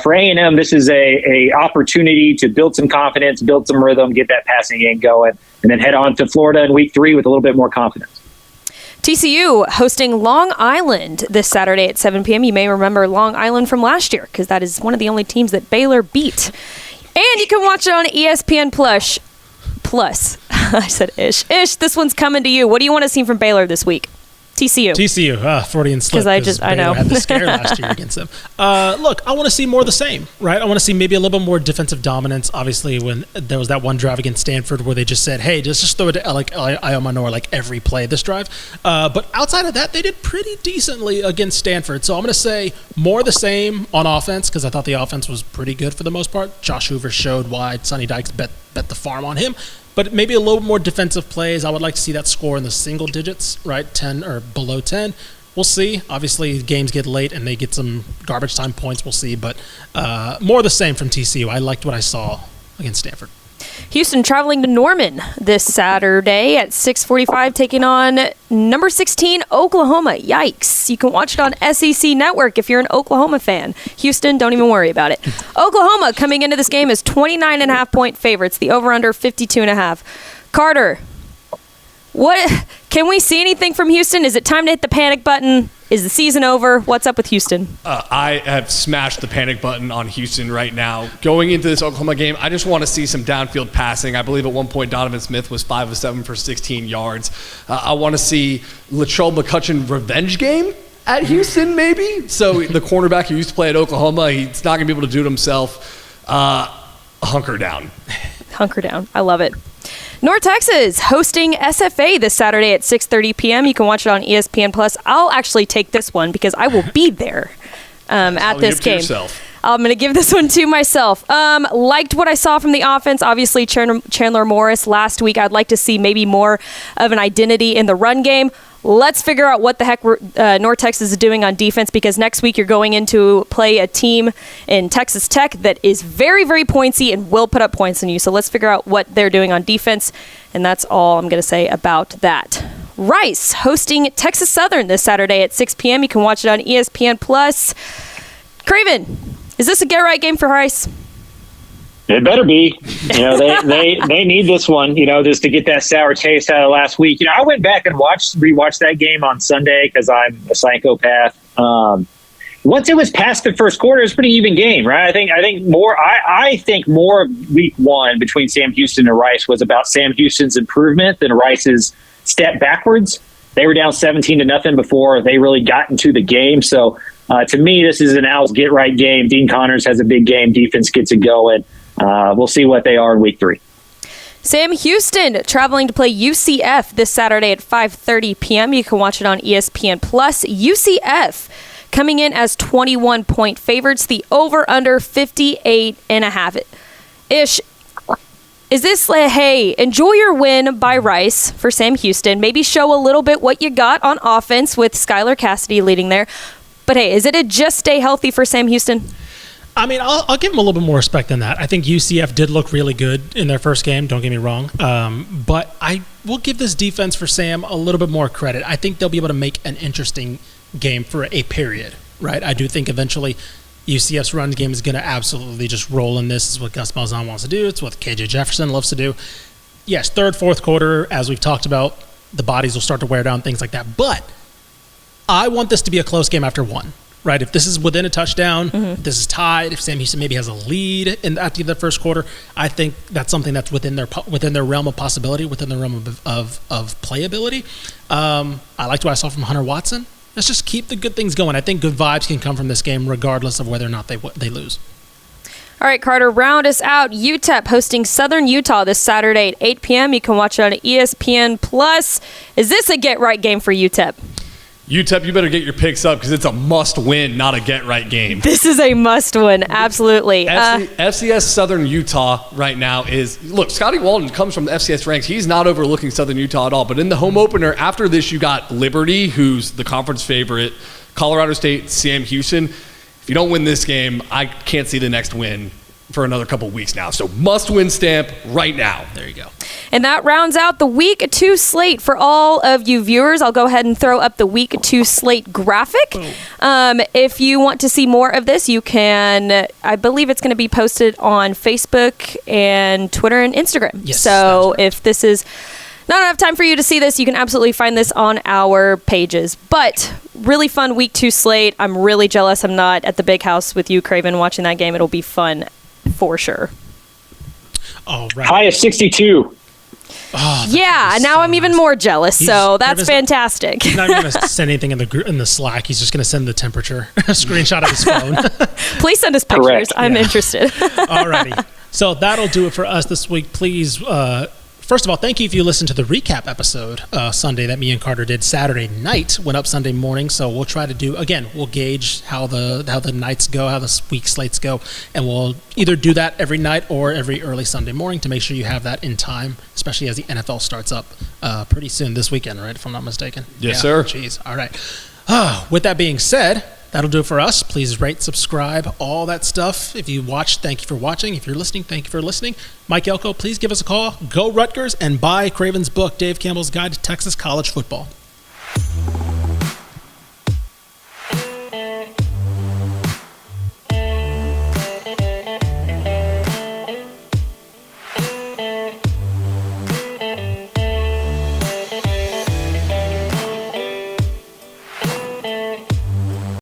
Speaker 6: for A&M, this is a opportunity to build some confidence, build some rhythm, get that passing game going, and then head on to Florida in week 3 with a little bit more confidence.
Speaker 3: TCU hosting Long Island this Saturday at 7 p.m. You may remember Long Island from last year because that is one of the only teams that Baylor beat. And you can watch it on ESPN Plus. I said ish. Ish, this one's coming to you. What do you want to see from Baylor this week? TCU. Freudian slip.
Speaker 1: Because I know. Had the scare last year against them. Look, I want to see more of the same, right? I want to see maybe a little bit more defensive dominance. Obviously, when there was that one drive against Stanford where they just said, hey, just throw it to Iomanor like every play this drive. But outside of that, they did pretty decently against Stanford. So I'm going to say more of the same on offense because I thought the offense was pretty good for the most part. Josh Hoover showed why Sonny Dykes bet the farm on him. But maybe a little more defensive plays. I would like to see that score in the single digits, right? 10 or below 10. We'll see. Obviously, games get late and they get some garbage time points. We'll see. But more of the same from TCU. I liked what I saw against Stanford.
Speaker 3: Houston traveling to Norman this Saturday at 6:45, taking on number 16, Oklahoma. Yikes. You can watch it on SEC Network if you're an Oklahoma fan. Houston, don't even worry about it. Oklahoma coming into this game as 29.5-point favorites. The over-under 52.5. Carter, What can we see anything from Houston? Is it time to hit the panic button? Is the season over? What's up with Houston?
Speaker 2: I have smashed the panic button on Houston right now. Going into this Oklahoma game, I just want to see some downfield passing. I believe at one point Donovan Smith was 5 of 7 for 16 yards. I want to see Latrell McCutcheon revenge game at Houston, maybe. So the cornerback who used to play at Oklahoma, he's not going to be able to do it himself. Hunker down.
Speaker 3: Hunker down. I love it. North Texas hosting SFA this Saturday at 6:30 p.m. You can watch it on ESPN+. I'll actually take this one because I will be there at this game. I'm going to give this one to myself. Liked what I saw from the offense. Obviously, Chandler Morris last week. I'd like to see maybe more of an identity in the run game. Let's figure out what the heck North Texas is doing on defense, because next week you're going into play a team in Texas Tech that is very, very pointsy and will put up points on you. So let's figure out what they're doing on defense, and that's all I'm going to say about that. Rice hosting Texas Southern this Saturday at 6 p.m. You can watch it on ESPN+. Craven, is this a get-right game for Rice?
Speaker 6: It better be. They need this one, just to get that sour taste out of last week. I went back and rewatched that game on Sunday because I'm a psychopath. Once it was past the first quarter, it was a pretty even game, right? I think more of week one between Sam Houston and Rice was about Sam Houston's improvement than Rice's step backwards. They were down 17-0 before they really got into the game. So to me, this is an Owls get-right game. Dean Connors has a big game. Defense gets it going. We'll see what they are in week 3.
Speaker 3: Sam Houston traveling to play UCF this Saturday at 5:30 p.m. You can watch it on ESPN+. UCF coming in as 21-point favorites. The over-under 58.5-ish. Is this, hey, enjoy your win by Rice for Sam Houston. Maybe show a little bit what you got on offense with Skylar Cassidy leading there. But, hey, is it a just stay healthy for Sam Houston?
Speaker 1: I mean, I'll give them a little bit more respect than that. I think UCF did look really good in their first game, don't get me wrong. But I will give this defense for Sam a little bit more credit. I think they'll be able to make an interesting game for a period, right? I do think eventually UCF's run game is going to absolutely just roll in this. This is what Gus Malzahn wants to do. It's what KJ Jefferson loves to do. Yes, third, fourth quarter, as we've talked about, the bodies will start to wear down, things like that. But I want this to be a close game after one. Right, if this is within a touchdown, if this is tied, if Sam Houston maybe has a lead at the end of the first quarter, I think that's something that's within their realm of possibility, within the realm of playability. I liked what I saw from Hunter Watson. Let's just keep the good things going. I think good vibes can come from this game regardless of whether or not they lose.
Speaker 3: All right, Carter, round us out. UTEP hosting Southern Utah this Saturday at 8 p.m. You can watch it on ESPN+. Is this a get-right game for UTEP?
Speaker 2: UTEP, you better get your picks up because it's a must-win, not a get-right game.
Speaker 3: This is a must-win, absolutely.
Speaker 2: FCS Southern Utah right now is – look, Scotty Walden comes from the FCS ranks. He's not overlooking Southern Utah at all. But in the home opener, after this, you got Liberty, who's the conference favorite, Colorado State, Sam Houston. If you don't win this game, I can't see the next win for another couple weeks now. So must-win stamp right now.
Speaker 1: There you go.
Speaker 3: And that rounds out the Week 2 slate for all of you viewers. I'll go ahead and throw up the Week 2 slate graphic. If you want to see more of this, you can, I believe it's going to be posted on Facebook and Twitter and Instagram.
Speaker 1: Yes,
Speaker 3: so if this is not enough time for you to see this, you can absolutely find this on our pages. But really fun Week 2 slate. I'm really jealous I'm not at the big house with you, Craven, watching that game. It'll be fun for sure.
Speaker 1: Oh, right.
Speaker 6: High of 62.
Speaker 3: Oh, yeah, now I'm even more jealous, so that's fantastic.
Speaker 1: He's not even going to send anything in the Slack. He's just going to send the temperature, a screenshot of his phone.
Speaker 3: Please send us pictures.
Speaker 6: Correct.
Speaker 3: I'm interested.
Speaker 1: Alrighty. So that'll do it for us this week. Please, first of all, thank you if you listened to the recap episode Sunday that me and Carter did Saturday night, went up Sunday morning. So we'll try to do, again, we'll gauge how the nights go, how the week slates go, and we'll either do that every night or every early Sunday morning to make sure you have that in time, especially as the NFL starts up pretty soon this weekend, right, if I'm not mistaken?
Speaker 2: Yes, sir.
Speaker 1: Jeez. All right. With that being said, that'll do it for us. Please rate, subscribe, all that stuff. If you watched, thank you for watching. If you're listening, thank you for listening. Mike Elko, please give us a call. Go Rutgers and buy Craven's book, Dave Campbell's Guide to Texas College Football.